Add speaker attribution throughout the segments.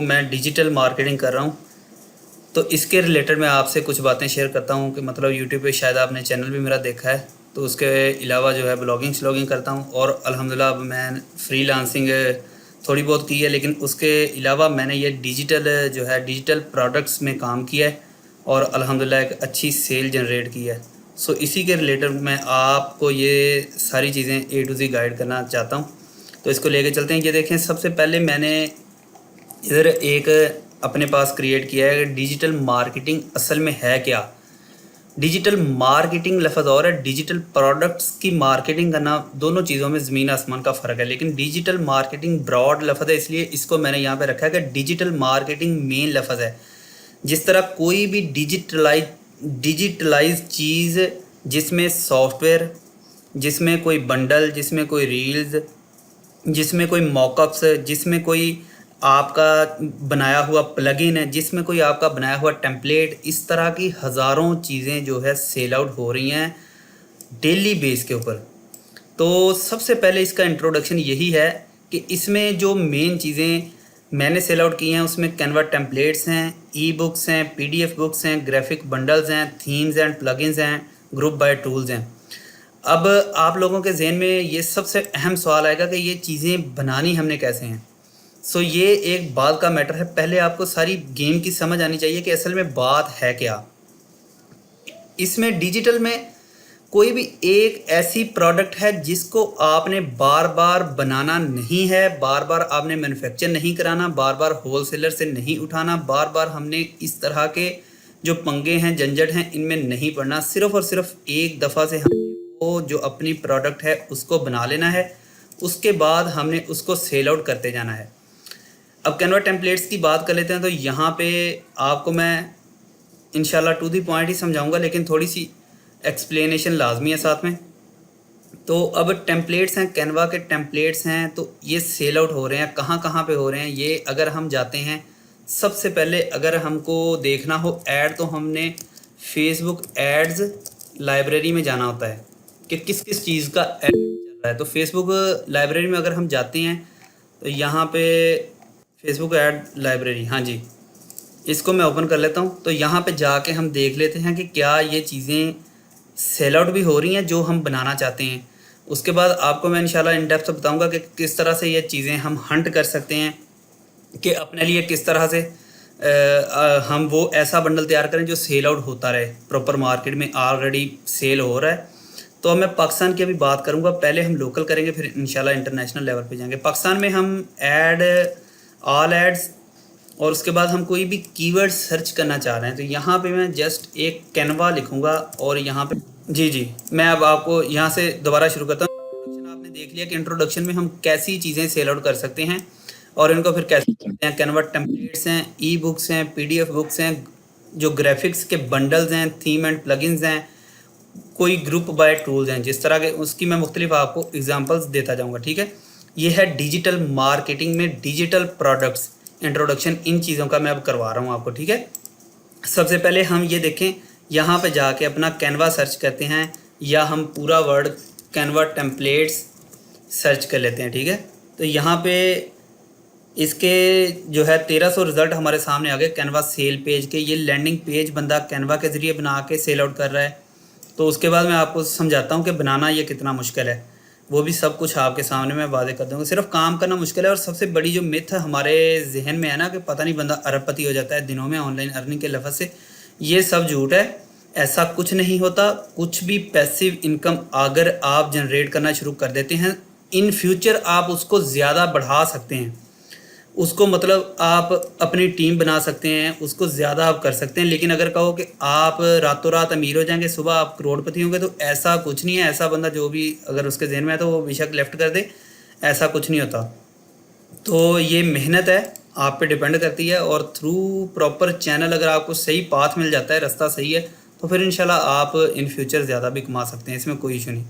Speaker 1: मैं digital marketing कर रहा हूँ। तो इसके रिलेटेड मैं आपसे कुछ बातें शेयर करता हूँ कि मतलब यूट्यूब पे शायद आपने चैनल भी मेरा देखा है। तो उसके अलावा जो है ब्लॉगिंग श्लॉगिंग करता हूँ और अल्हम्दुलिल्लाह अब मैं फ्रीलांसिंग थोड़ी बहुत की है, लेकिन उसके अलावा मैंने ये डिजिटल प्रोडक्ट्स में काम किया है और अल्हम्दुलिल्लाह एक अच्छी सेल जनरेट की है। इसी के रिलेटेड मैं आपको ये सारी चीज़ें ए टू ज़ी गाइड करना चाहता हूँ। तो इसको लेके चलते हैं। ये देखें, सबसे पहले मैंने इधर एक अपने पास क्रिएट किया है। डिजिटल मार्केटिंग असल में है क्या? डिजिटल मार्केटिंग लफ्ज़ और है, डिजिटल प्रोडक्ट्स की मार्केटिंग करना, दोनों चीज़ों में ज़मीन आसमान का फ़र्क है। लेकिन डिजिटल मार्केटिंग ब्रॉड लफ्ज़ है, इसलिए इसको मैंने यहाँ पे रखा है कि डिजिटल मार्केटिंग मेन लफ्ज़ है। जिस तरह कोई भी डिजिटलाइज चीज़, जिसमें सॉफ्टवेयर, जिसमें कोई बंडल, जिसमें कोई रील्स, जिसमें कोई मॉकअप्स, जिसमें कोई आपका बनाया हुआ प्लगइन है, जिसमें कोई आपका बनाया हुआ टेम्पलेट, इस तरह की हज़ारों चीज़ें जो है सेल आउट हो रही हैं डेली बेस के ऊपर। तो सबसे पहले इसका इंट्रोडक्शन यही है कि इसमें जो मेन चीज़ें मैंने सेल आउट की हैं उसमें कैनवा टेम्पलेट्स हैं, ई बुक्स हैं, पीडीएफ बुक्स हैं, ग्राफिक बंडल्स हैं, थीम्स एंड प्लगइन्स हैं, ग्रुप बाय टूल्स हैं। अब आप लोगों के जहन में ये सबसे अहम सवाल आएगा कि ये चीज़ें बनानी हमने कैसे हैं। ये एक बात का मैटर है। पहले आपको सारी गेम की समझ आनी चाहिए कि असल में बात है क्या। इसमें डिजिटल में कोई भी एक ऐसी प्रोडक्ट है जिसको आपने बार बार बनाना नहीं है, बार बार आपने मैन्युफैक्चर नहीं कराना, बार बार होलसेलर से नहीं उठाना, बार बार हमने इस तरह के जो पंगे हैं, झंझट हैं, इनमें नहीं पड़ना। सिर्फ़ और सिर्फ एक दफ़ा से हमने वो जो अपनी प्रोडक्ट है उसको बना लेना है, उसके बाद हमने उसको सेल आउट करते जाना है। अब कैनवा टेम्पलेट्स की बात कर लेते हैं। तो यहाँ पे आपको मैं इंशाल्लाह टू दी पॉइंट ही समझाऊंगा, लेकिन थोड़ी सी एक्सप्लेनेशन लाजमी है साथ में। तो अब टेम्पलेट्स हैं, कैनवा के टेम्पलेट्स हैं, तो ये सेल आउट हो रहे हैं। कहाँ कहाँ पे हो रहे हैं ये अगर हम जाते हैं, सबसे पहले अगर हमको देखना हो ऐड, तो हमने फेसबुक एड्स लाइब्रेरी में जाना होता है कि किस किस चीज़ का ऐड चल रहा है। तो फेसबुक लाइब्रेरी में अगर हम जाते हैं तो यहाँ पे फेसबुक ऐड लाइब्रेरी, हाँ जी, इसको मैं ओपन कर लेता हूँ। तो यहाँ पे जाके हम देख लेते हैं कि क्या ये चीज़ें सेल आउट भी हो रही हैं जो हम बनाना चाहते हैं। उसके बाद आपको मैं इंशाल्लाह इन डेप्थ बताऊँगा कि किस तरह से ये चीज़ें हम हंट कर सकते हैं, कि अपने लिए किस तरह से हम वो ऐसा बंडल तैयार करें जो सेल आउट होता रहे, प्रॉपर मार्केट में ऑलरेडी सेल हो रहा है। तो अब मैं पाकिस्तान की अभी बात करूँगा, पहले हम लोकल करेंगे, फिर इंशाल्लाह इंटरनेशनल लेवल पे जाएंगे। पाकिस्तान में हम ऐड, ऑल एड्स, और उसके बाद हम कोई भी कीवर्ड सर्च करना चाह रहे हैं। तो यहाँ पे मैं जस्ट एक कैनवा लिखूँगा और यहाँ पे जी मैं अब आपको यहाँ से दोबारा शुरू करता हूँ। इंट्रोडक्शन आपने देख लिया कि इंट्रोडक्शन में हम कैसी चीज़ें सेल आउट कर सकते हैं और इनको फिर कैसे करते हैं। कैनवा टेम्पलेट्स हैं, ई बुक्स हैं, पीडीएफ बुक्स हैं, जो ग्राफिक्स के बंडल्स हैं, थीम एंड प्लगइन्स हैं, कोई ग्रुप बाय टूल्स हैं, जिस तरह के उसकी मैं मुख्तलिफ आपको एग्जांपल्स देता जाऊंगा। ठीक है, ये है डिजिटल मार्केटिंग में डिजिटल प्रोडक्ट्स। इंट्रोडक्शन इन चीज़ों का मैं अब करवा रहा हूँ आपको। ठीक है, सबसे पहले हम ये देखें, यहाँ पे जाके अपना कैनवा सर्च करते हैं, या हम पूरा वर्ड कैनवा टेम्पलेट्स सर्च कर लेते हैं। ठीक है, तो यहाँ पे इसके जो है 1300 रिज़ल्ट हमारे सामने आ गए कैनवा सेल पेज के। ये लैंडिंग पेज बंदा कैनवा के ज़रिए बना के सेल आउट कर रहा है। तो उसके बाद मैं आपको समझाता हूँ कि बनाना ये कितना मुश्किल है, वो भी सब कुछ आपके सामने मैं वादे कर दूँगा। सिर्फ काम करना मुश्किल है। और सबसे बड़ी जो मिथ हमारे जहन में है ना कि पता नहीं बंदा अरबपति हो जाता है दिनों में ऑनलाइन अर्निंग के लफ्ज़ से, ये सब झूठ है। ऐसा कुछ नहीं होता। कुछ भी पैसिव इनकम अगर आप जनरेट करना शुरू कर देते हैं, इन फ्यूचर आप उसको ज़्यादा बढ़ा सकते हैं। उसको मतलब आप अपनी टीम बना सकते हैं, उसको ज़्यादा आप कर सकते हैं। लेकिन अगर कहो कि आप रातों रात अमीर हो जाएंगे, सुबह आप करोड़पति होंगे, तो ऐसा कुछ नहीं है। ऐसा बंदा जो भी अगर उसके जहन में है तो वो बेशक लेफ़्ट कर दे, ऐसा कुछ नहीं होता। तो ये मेहनत है, आप पे डिपेंड करती है। और थ्रू प्रॉपर चैनल अगर आपको सही पाथ मिल जाता है, रास्ता सही है, तो फिर इंशाल्लाह आप इन फ्यूचर ज़्यादा भी कमा सकते हैं, इसमें कोई इशू नहीं।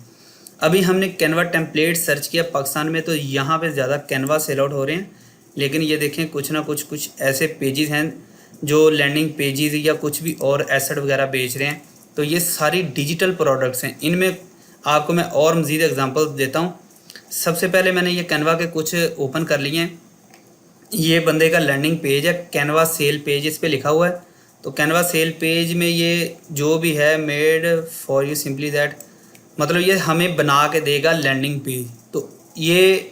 Speaker 1: अभी हमने कैनवा टेम्पलेट सर्च किया पाकिस्तान में, तो यहाँ पे ज़्यादा कैनवा सेल आउट हो रहे हैं। लेकिन ये देखें, कुछ ना कुछ ऐसे पेजेस हैं जो लैंडिंग पेजेस या कुछ भी और एसेट वगैरह बेच रहे हैं। तो ये सारी डिजिटल प्रोडक्ट्स हैं। इनमें आपको मैं और मज़ीद एग्जांपल्स देता हूँ। सबसे पहले मैंने ये कैनवा के कुछ ओपन कर लिए हैं। ये बंदे का लैंडिंग पेज है, कैनवा सेल पेज इस पे लिखा हुआ है। तो कैनवा सेल पेज में ये जो भी है made for you simply that, मतलब ये हमें बना के देगा लैंडिंग पेज। तो ये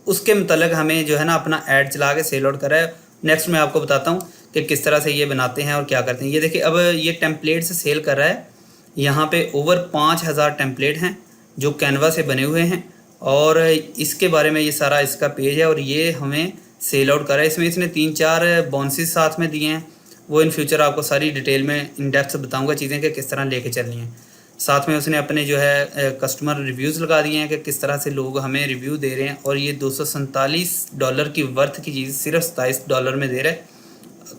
Speaker 1: उसके मतलब हमें जो है ना अपना ऐड चला के सेल आउट कर रहा है। नेक्स्ट मैं आपको बताता हूँ कि किस तरह से ये बनाते हैं और क्या करते हैं। ये देखिए अब ये टेम्पलेट से सेल कर रहा है। यहाँ पे ओवर 5000 टेम्पलेट हैं जो कैनवा से बने हुए हैं और इसके बारे में ये सारा इसका पेज है और ये हमें सेल आउट कर रहा है। इसमें इसने 3-4 बोनसेस साथ में दिए हैं, वो इन फ्यूचर आपको सारी डिटेल में इन डेप्थ बताऊँगा चीज़ें कि किस तरह लेके चलनी है। साथ में उसने अपने जो है कस्टमर रिव्यूज़ लगा दिए हैं कि किस तरह से लोग हमें रिव्यू दे रहे हैं। और ये $247 की वर्थ की चीज़ सिर्फ $27 में दे रहा है।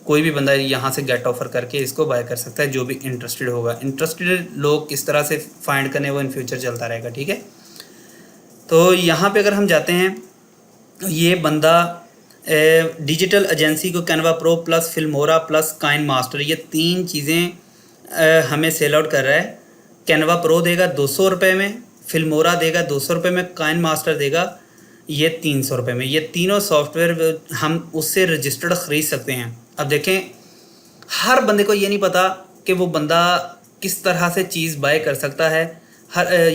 Speaker 1: कोई भी बंदा यहाँ से गेट ऑफर करके इसको बाय कर सकता है जो भी इंटरेस्टेड होगा। इंटरेस्टेड लोग किस तरह से फाइंड करने वो इन फ्यूचर चलता रहेगा, ठीक है। तो यहाँ पे अगर हम जाते हैं, ये बंदा डिजिटल एजेंसी को Canva pro plus Filmora plus KineMaster, ये 3 चीज़ें हमें सेल आउट कर रहा है। कैनवा प्रो देगा 200 रुपये में, फिल्मोरा देगा 200 रुपये में, काइन मास्टर देगा ये 300 रुपये में। ये तीनों सॉफ्टवेयर हम उससे रजिस्टर्ड ख़रीद सकते हैं। अब देखें, हर बंदे को ये नहीं पता कि वो बंदा किस तरह से चीज़ बाय कर सकता है,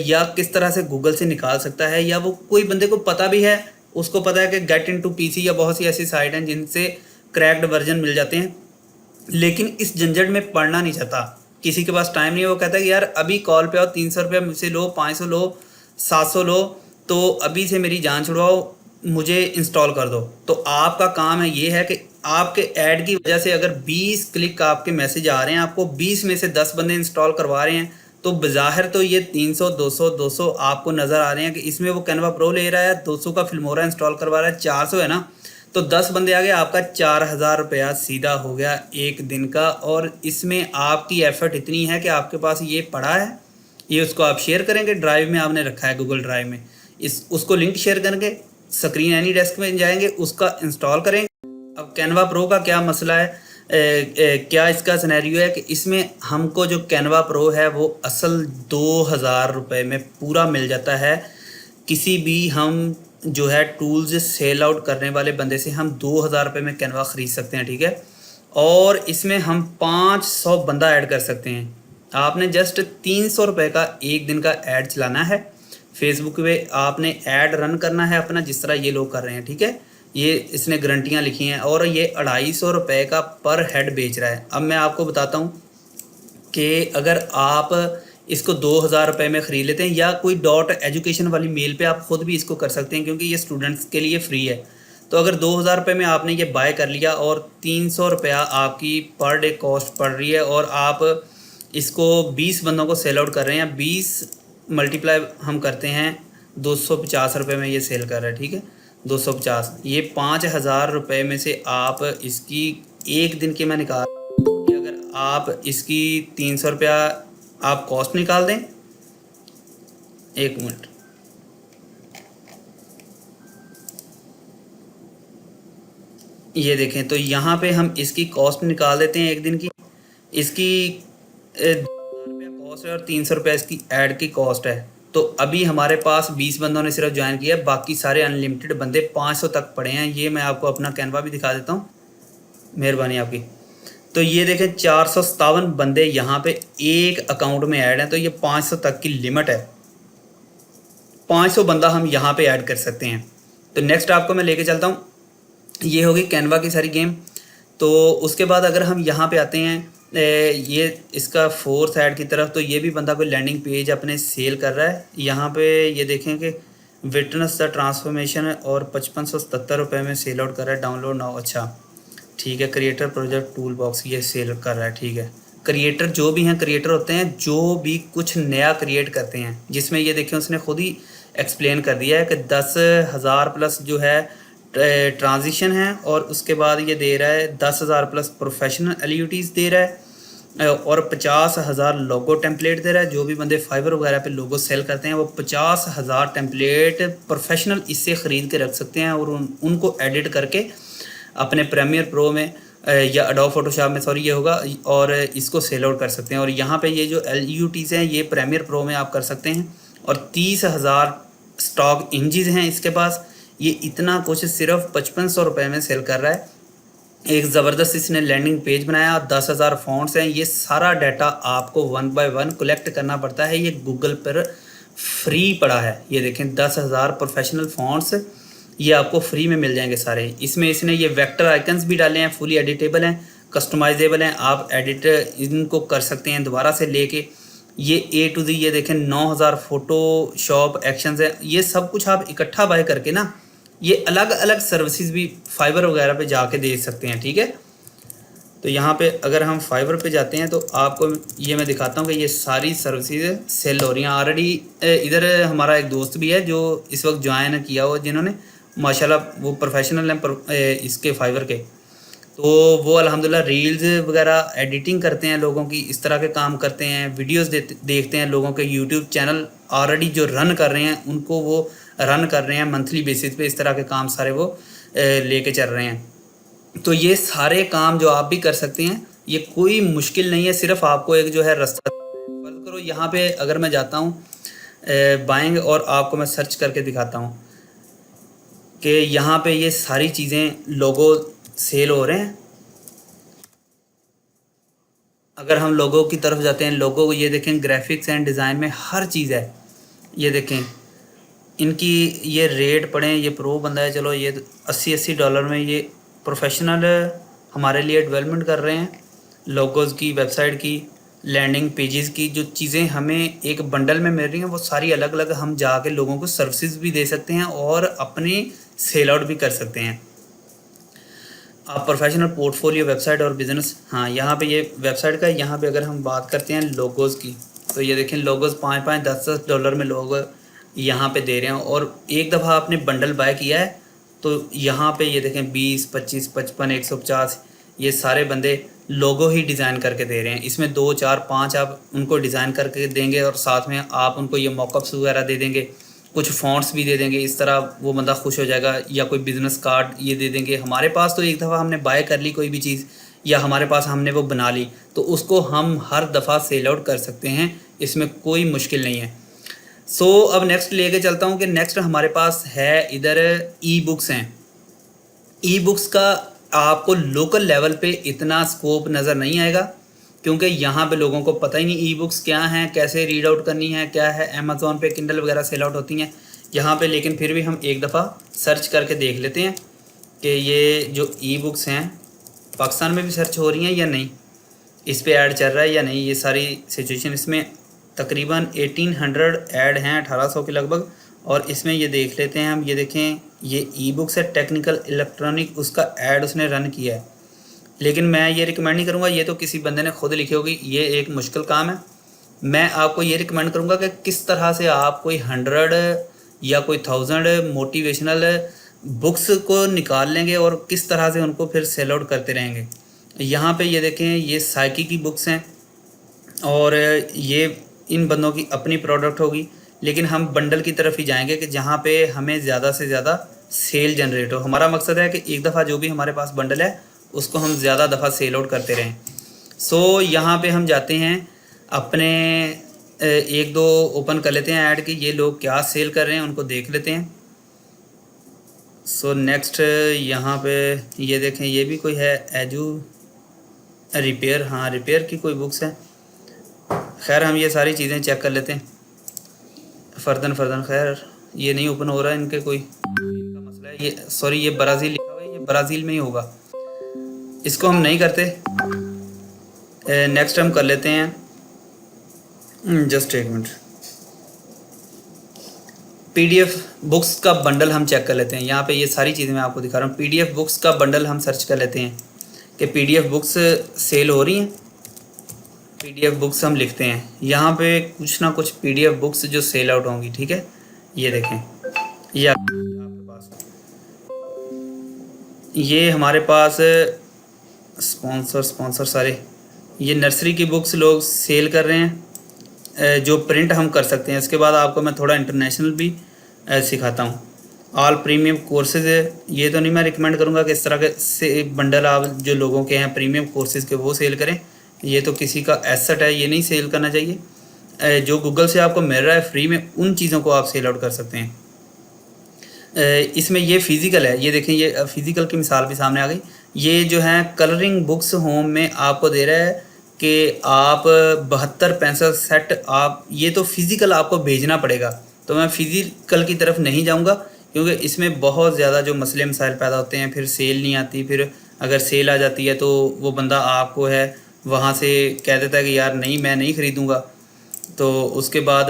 Speaker 1: या किस तरह से गूगल से निकाल सकता है, या वो कोई बंदे को पता भी है, उसको पता है कि गेट इनटू पीसी या बहुत सी ऐसी साइट हैं जिनसे क्रैक्ड वर्जन मिल जाते हैं, लेकिन इस झंझट में पढ़ना नहीं चाहता। किसी के पास टाइम नहीं है, वो कहता है कि यार अभी कॉल पे आओ, 300 रुपया मुझसे लो, 500 लो, 700 लो, तो अभी से मेरी जान छुड़वाओ, मुझे इंस्टॉल कर दो। तो आपका काम है ये है कि आपके ऐड की वजह से अगर 20 क्लिक आपके मैसेज आ रहे हैं, आपको 20 में से 10 बंदे इंस्टॉल करवा रहे हैं, तो बज़ाहिर तो ये 300 200 आपको नज़र आ रहे हैं कि इसमें वो कैनवा प्रो ले रहा है, 200 का फिल्मोरा इंस्टॉल करवा रहा है, 400 है ना, तो 10 बंदे आ गए, आपका 4000 रुपया सीधा हो गया एक दिन का। और इसमें आपकी एफर्ट इतनी है कि आपके पास ये पड़ा है, ये उसको आप शेयर करेंगे, ड्राइव में आपने रखा है गूगल ड्राइव में, उसको लिंक शेयर करके स्क्रीन एनी डेस्क में जाएंगे, उसका इंस्टॉल करेंगे। अब कैनवा प्रो का क्या मसला है, क्या इसका सिनेरियो है कि इसमें हमको जो कैनवा प्रो है वो असल 2000 रुपये में पूरा मिल जाता है। किसी भी हम जो है टूल्स सेल आउट करने वाले बंदे से हम 2000 रुपये में कैनवा ख़रीद सकते हैं, ठीक है। और इसमें हम 500 बंदा ऐड कर सकते हैं। आपने जस्ट 300 रुपये का एक दिन का ऐड चलाना है, फेसबुक पे आपने ऐड रन करना है अपना, जिस तरह ये लोग कर रहे हैं, ठीक है। ये इसने गारंटियाँ लिखी हैं और ये 250 रुपये का पर हेड बेच रहा है। अब मैं आपको बताता हूँ कि अगर आप इसको 2000 रुपये में ख़रीद लेते हैं, या कोई डॉट एजुकेशन वाली मेल पे आप ख़ुद भी इसको कर सकते हैं क्योंकि ये स्टूडेंट्स के लिए फ्री है। तो अगर 2000 रुपये में आपने ये बाय कर लिया और 300 रुपया आपकी पर डे कॉस्ट पड़ रही है, और आप इसको 20 बंदों को सेल आउट कर रहे हैं, 20 मल्टीप्लाई हम करते हैं 250 रुपये में ये सेल कर रहा है, ठीक है। 250, ये 5000 रुपये में से आप इसकी एक दिन की मैं निकाल, अगर आप इसकी 300 रुपया आप कॉस्ट निकाल दें, एक मिनट, ये देखें, तो यहाँ पे हम इसकी कॉस्ट निकाल देते हैं एक दिन की। इसकी 2000 रुपया कॉस्ट है और 300 रुपया इसकी ऐड की कॉस्ट है। तो अभी हमारे पास 20 बंदों ने सिर्फ ज्वाइन किया है, बाकी सारे अनलिमिटेड बंदे 500 तक पड़े हैं। ये मैं आपको अपना कैनवा भी दिखा देता हूँ, मेहरबानी आपकी। तो ये देखें 457 बंदे यहाँ पे एक अकाउंट में ऐड हैं, तो ये 500 तक की लिमिट है। 500 बंदा हम यहाँ पे ऐड कर सकते हैं। तो नेक्स्ट आपको मैं लेके चलता हूँ, ये होगी कैनवा की सारी गेम। तो उसके बाद अगर हम यहाँ पे आते हैं ये इसका 4th ऐड की तरफ, तो ये भी बंदा कोई लैंडिंग पेज अपने सेल कर रहा है। यहाँ पे ये देखें कि विटनेस द ट्रांसफॉर्मेशन और 5577 रुपये में सेल आउट कर रहा है, डाउनलोड नाउ, अच्छा ठीक है। क्रिएटर प्रोजेक्ट टूल बॉक्स ये सेल कर रहा है, ठीक है। क्रिएटर जो भी हैं, क्रिएटर होते हैं जो भी कुछ नया क्रिएट करते हैं, जिसमें ये देखें उसने खुद ही एक्सप्लेन कर दिया है कि 10,000 प्लस जो है ट्रांजिशन है, और उसके बाद ये दे रहा है 10,000 प्लस प्रोफेशनल एलयूटीज़ दे रहा है, और 50,000 लोगो टेम्पलेट दे रहा है। जो भी बंदे फाइबर वगैरह पे लोगो सेल करते हैं वो 50,000 टेम्पलेट प्रोफेशनल इससे ख़रीद के रख सकते हैं और उनको एडिट करके अपने प्रीमियर प्रो में या एडोब फोटोशॉप में, सॉरी ये होगा, और इसको सेल आउट कर सकते हैं। और यहाँ पे ये जो एलयूटीज़ हैं ये प्रीमियर प्रो में आप कर सकते हैं। और 30,000 स्टॉक इमेजेस हैं इसके पास, ये इतना कुछ सिर्फ 5500 रुपये में सेल कर रहा है। एक ज़बरदस्त इसने लैंडिंग पेज बनाया, 10,000 फ़ॉन्ट्स हैं। ये सारा डाटा आपको 1 बाय 1 कलेक्ट करना पड़ता है। ये गूगल पर फ्री पड़ा है। ये देखें 10,000 प्रोफेशनल फ़ॉन्ट्स ये आपको फ्री में मिल जाएंगे सारे। इसमें इसने ये वेक्टर आइकन्स भी डाले हैं, फुली एडिटेबल हैं, कस्टमाइजेबल हैं। आप एडिट इनको कर सकते हैं दोबारा से लेके। ये A to Z ये देखें 9000 फ़ोटोशॉप एक्शंस हैं। ये सब कुछ आप इकट्ठा बाय करके ना ये अलग अलग सर्विसेज भी फाइबर वगैरह पे जाके दे सकते हैं, ठीक है। तो यहाँ पे अगर हम फाइबर पे जाते हैं तो आपको ये मैं दिखाता हूँ कि ये सारी सर्विसेज सेल हो रही हैं ऑलरेडी। इधर हमारा एक दोस्त भी है जो इस वक्त ज्वाइन किया हुआ, जिन्होंने माशाल्लाह वो प्रोफेशनल हैं इसके फाइबर के। तो वो अल्हम्दुलिल्लाह रील्स वगैरह एडिटिंग करते हैं, लोगों की इस तरह के काम करते हैं, वीडियोस देखते हैं, लोगों के यूट्यूब चैनल ऑलरेडी जो रन कर रहे हैं उनको वो रन कर रहे हैं मंथली बेसिस पे। इस तरह के काम सारे वो लेके चल रहे हैं। तो ये सारे काम जो आप भी कर सकते हैं, ये कोई मुश्किल नहीं है, सिर्फ आपको एक जो है रास्ता फॉलो करो। यहाँ पे अगर मैं जाता हूँ बाइंग और आपको मैं सर्च करके दिखाता हूँ कि यहाँ पे ये सारी चीज़ें लोगो सेल हो रहे हैं। अगर हम लोगों की तरफ जाते हैं, लोगो ये देखें ग्राफिक्स एंड डिज़ाइन में हर चीज़ है। ये देखें इनकी ये रेट पड़े, ये प्रो बंदा है, चलो ये $80 डॉलर में ये प्रोफेशनल हमारे लिए डेवलपमेंट कर रहे हैं। लोगोज़ की, वेबसाइट की, लैंडिंग पेजेस की जो चीज़ें हमें एक बंडल में मिल रही हैं वो सारी अलग अलग हम जाके लोगों को सर्विसेज भी दे सकते हैं और अपनी सेल आउट भी कर सकते हैं। आप प्रोफेशनल पोर्टफोलियो वेबसाइट और बिज़नेस, हाँ यहाँ पे ये वेबसाइट का, यहाँ पे अगर हम बात करते हैं लोगोज़ की तो ये देखें लोगोज़ 5-5, 10-10 डॉलर में लोग यहाँ पे दे रहे हैं। और एक दफ़ा आपने बंडल बाय किया है तो यहाँ पे ये देखें 20, 25, 55, 150 ये सारे बंदे लोगो ही डिज़ाइन करके दे रहे हैं। इसमें 2, 4, 5 आप उनको डिज़ाइन करके देंगे और साथ में आप उनको ये मॉकअप्स वगैरह दे देंगे, कुछ फ़ॉन्ट्स भी दे देंगे। इस तरह वो बंदा खुश हो जाएगा। या कोई बिज़नेस कार्ड ये दे देंगे। हमारे पास तो एक दफ़ा हमने बाय कर ली कोई भी चीज़ या हमारे पास हमने वो बना ली तो उसको हम हर दफ़ा सेल आउट कर सकते हैं, इसमें कोई मुश्किल नहीं है। अब नेक्स्ट लेके चलता हूँ कि नेक्स्ट हमारे पास है इधर ई बुक्स हैं। ई बुक्स का आपको लोकल लेवल पे इतना स्कोप नज़र नहीं आएगा क्योंकि यहाँ पे लोगों को पता ही नहीं ई बुक्स क्या हैं, कैसे रीड आउट करनी है, क्या है। अमेज़ॉन पे किंडल वगैरह सेल आउट होती हैं यहाँ पे, लेकिन फिर भी हम एक दफ़ा सर्च करके देख लेते हैं कि ये जो ई बुक्स हैं पाकिस्तान में भी सर्च हो रही हैं या नहीं, इस पर ऐड चल रहा है या नहीं। ये सारी सिचुएशन इसमें तकरीबन 1800 ऐड हैं, 1800 के लगभग। और इसमें ये देख लेते हैं हम, ये देखें ये ई बुक्स है टेक्निकल इलेक्ट्रॉनिक, उसका ऐड उसने रन किया है। लेकिन मैं ये रिकमेंड नहीं करूँगा, ये तो किसी बंदे ने खुद लिखी होगी, ये एक मुश्किल काम है। मैं आपको ये रिकमेंड करूँगा कि किस तरह से आप कोई 100 या कोई 1000 मोटिवेशनल बुक्स को निकाल लेंगे और किस तरह से उनको फिर सेल आउट करते रहेंगे। यहाँ पे ये देखें ये साइकी की बुक्स हैं और ये इन बंदों की अपनी प्रोडक्ट होगी, लेकिन हम बंडल की तरफ ही जाएंगे कि जहाँ पे हमें ज़्यादा से ज़्यादा सेल जनरेट हो। हमारा मकसद है कि एक दफ़ा जो भी हमारे पास बंडल है उसको हम ज़्यादा दफ़ा सेल आउट करते रहें। यहाँ पे हम जाते हैं अपने 1-2 ओपन कर लेते हैं ऐड की, ये लोग क्या सेल कर रहे हैं उनको देख लेते हैं। नेक्स्ट यहाँ पे ये देखें ये भी कोई है एजू रिपेयर, हाँ रिपेयर की कोई बुक्स है। खैर हम ये सारी चीज़ें चेक कर लेते हैं फ़र्दन। खैर ये नहीं ओपन हो रहा है, इनके कोई इनका मसला है। ये सॉरी ये ब्राज़ील लिखा हुआ है, ये ब्राज़ील में ही होगा, इसको हम नहीं करते। नेक्स्ट हम कर लेते हैं, जस्ट एक मिनट, PDF बुक्स का बंडल हम चेक कर लेते हैं। यहाँ पे ये सारी चीज़ें मैं आपको दिखा रहा हूँ। PDF बुक्स का बंडल हम सर्च कर लेते हैं कि PDF बुक्स सेल हो रही हैं। PDF बुक्स हम लिखते हैं, यहाँ पे कुछ ना कुछ PDF बुक्स जो सेल आउट होंगी, ठीक है। ये देखें ये आपके पास, ये हमारे पास स्पॉन्सर सारे ये नर्सरी की बुक्स लोग सेल कर रहे हैं जो प्रिंट हम कर सकते हैं। इसके बाद आपको मैं थोड़ा इंटरनेशनल भी सिखाता हूँ। ऑल प्रीमियम कोर्सेज है, ये तो नहीं मैं रिकमेंड करूँगा कि इस तरह के से बंडल आप जो लोगों के हैं प्रीमियम कोर्सेज के वो सेल करें, ये तो किसी का एसेट है, ये नहीं सेल करना चाहिए। जो गूगल से आपको मिल रहा है फ्री में, उन चीज़ों को आप सेल आउट कर सकते हैं। इसमें ये फिज़िकल है, ये देखें, ये फिज़िकल की मिसाल भी सामने आ गई। ये जो है कलरिंग बुक्स होम में आपको दे रहा है कि आप 72 पेंसिल सेट, आप ये तो फिज़िकल आपको भेजना पड़ेगा। तो मैं फिज़िकल की तरफ नहीं जाऊंगा क्योंकि इसमें बहुत ज़्यादा जो मसले मसाइल पैदा होते हैं, फिर सेल नहीं आती, फिर अगर सेल आ जाती है तो वो बंदा आपको है वहाँ से कह देता है कि यार नहीं, मैं नहीं ख़रीदूँगा। तो उसके बाद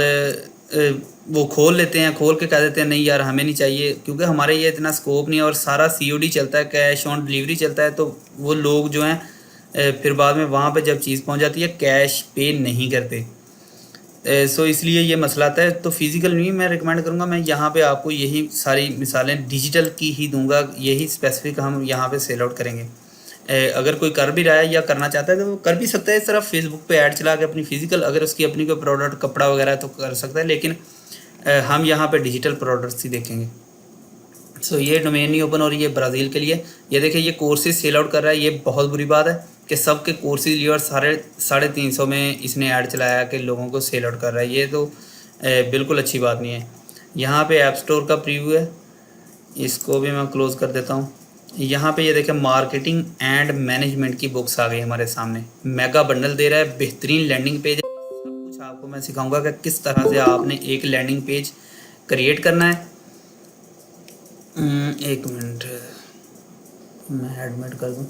Speaker 1: वो खोल लेते हैं, खोल के कह देते हैं नहीं यार हमें नहीं चाहिए, क्योंकि हमारे ये इतना स्कोप नहीं है और सारा सीओडी चलता है, कैश ऑन डिलीवरी चलता है। तो वो लोग जो हैं फिर बाद में वहाँ पे जब चीज़ पहुँच जाती है कैश पे नहीं करते। सो इसलिए ये मसला आता है। तो फिज़िकल नहीं मैं रिकमेंड करूँगा, मैं यहाँ पे आपको यही सारी मिसालें डिजिटल की ही दूंगा, यही स्पेसिफिक हम यहाँ पे सेल आउट करेंगे। अगर कोई कर भी रहा है या करना चाहता है तो वो कर भी सकता है, सिर्फ फेसबुक पे ऐड चला के अपनी फ़िज़िकल, अगर उसकी अपनी कोई प्रोडक्ट कपड़ा वगैरह है तो कर सकता है, लेकिन हम यहाँ पे डिजिटल प्रोडक्ट्स ही देखेंगे। सो ये डोमेन नहीं ओपन हो रही है ब्राज़ील के लिए। ये देखिए ये कोर्सेज सेल आउट कर रहा है, ये बहुत बुरी बात है कि सबके कोर्सेज लिए और 350 में इसने ऐड चलाया कि लोगों को सेल आउट कर रहा है। ये तो बिल्कुल अच्छी बात नहीं है। यहाँ पे ऐप स्टोर का प्रीव्यू है, इसको भी मैं क्लोज़ कर देता हूँ। यहाँ पे ये देखें मार्केटिंग एंड मैनेजमेंट की बुक्स आ गई हमारे सामने। मेगा बंडल दे रहा है, बेहतरीन लैंडिंग पेज है। सब कुछ आपको मैं सिखाऊंगा कि किस तरह से आपने एक लैंडिंग पेज क्रिएट करना है। एक मिनट मैं एडमिट कर दूँ।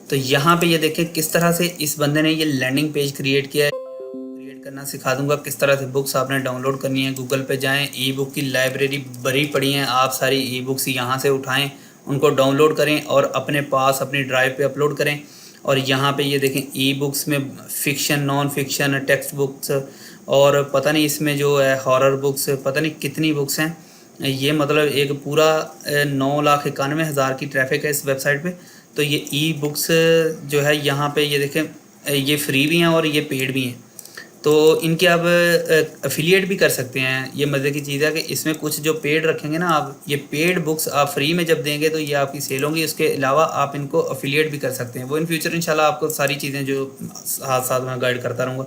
Speaker 1: तो यहाँ पे ये देखें किस तरह से इस बंदे ने ये लैंडिंग पेज क्रिएट किया है। क्रिएट करना सिखा दूंगा, किस तरह से बुक्स आपने डाउनलोड करनी है। गूगल पे जाएं, ई बुक की लाइब्रेरी भरी पड़ी हैं, आप सारी ई बुक्स यहाँ से उठाएं, उनको डाउनलोड करें और अपने पास अपनी ड्राइव पे अपलोड करें। और यहाँ पे ये देखें ई बुक्स में fiction, non fiction, text books और पता नहीं इसमें जो है हॉरर बुक्स, पता नहीं कितनी बुक्स हैं। ये मतलब एक पूरा 9,91,000 की ट्रैफिक है इस वेबसाइट पे। तो ये ई बुक्स जो है यहाँ पे ये देखें, ये फ्री भी हैं और ये पेड भी हैं। तो इनके आप एफिलिएट भी कर सकते हैं। ये मज़े की चीज़ है कि इसमें कुछ जो पेड रखेंगे ना आप, ये पेड बुक्स आप फ्री में जब देंगे तो ये आपकी सेल होंगी। उसके अलावा आप इनको एफिलिएट भी कर सकते हैं। वो इन फ्यूचर इंशाल्लाह आपको सारी चीज़ें जो साथ साथ मैं गाइड करता रहूँगा।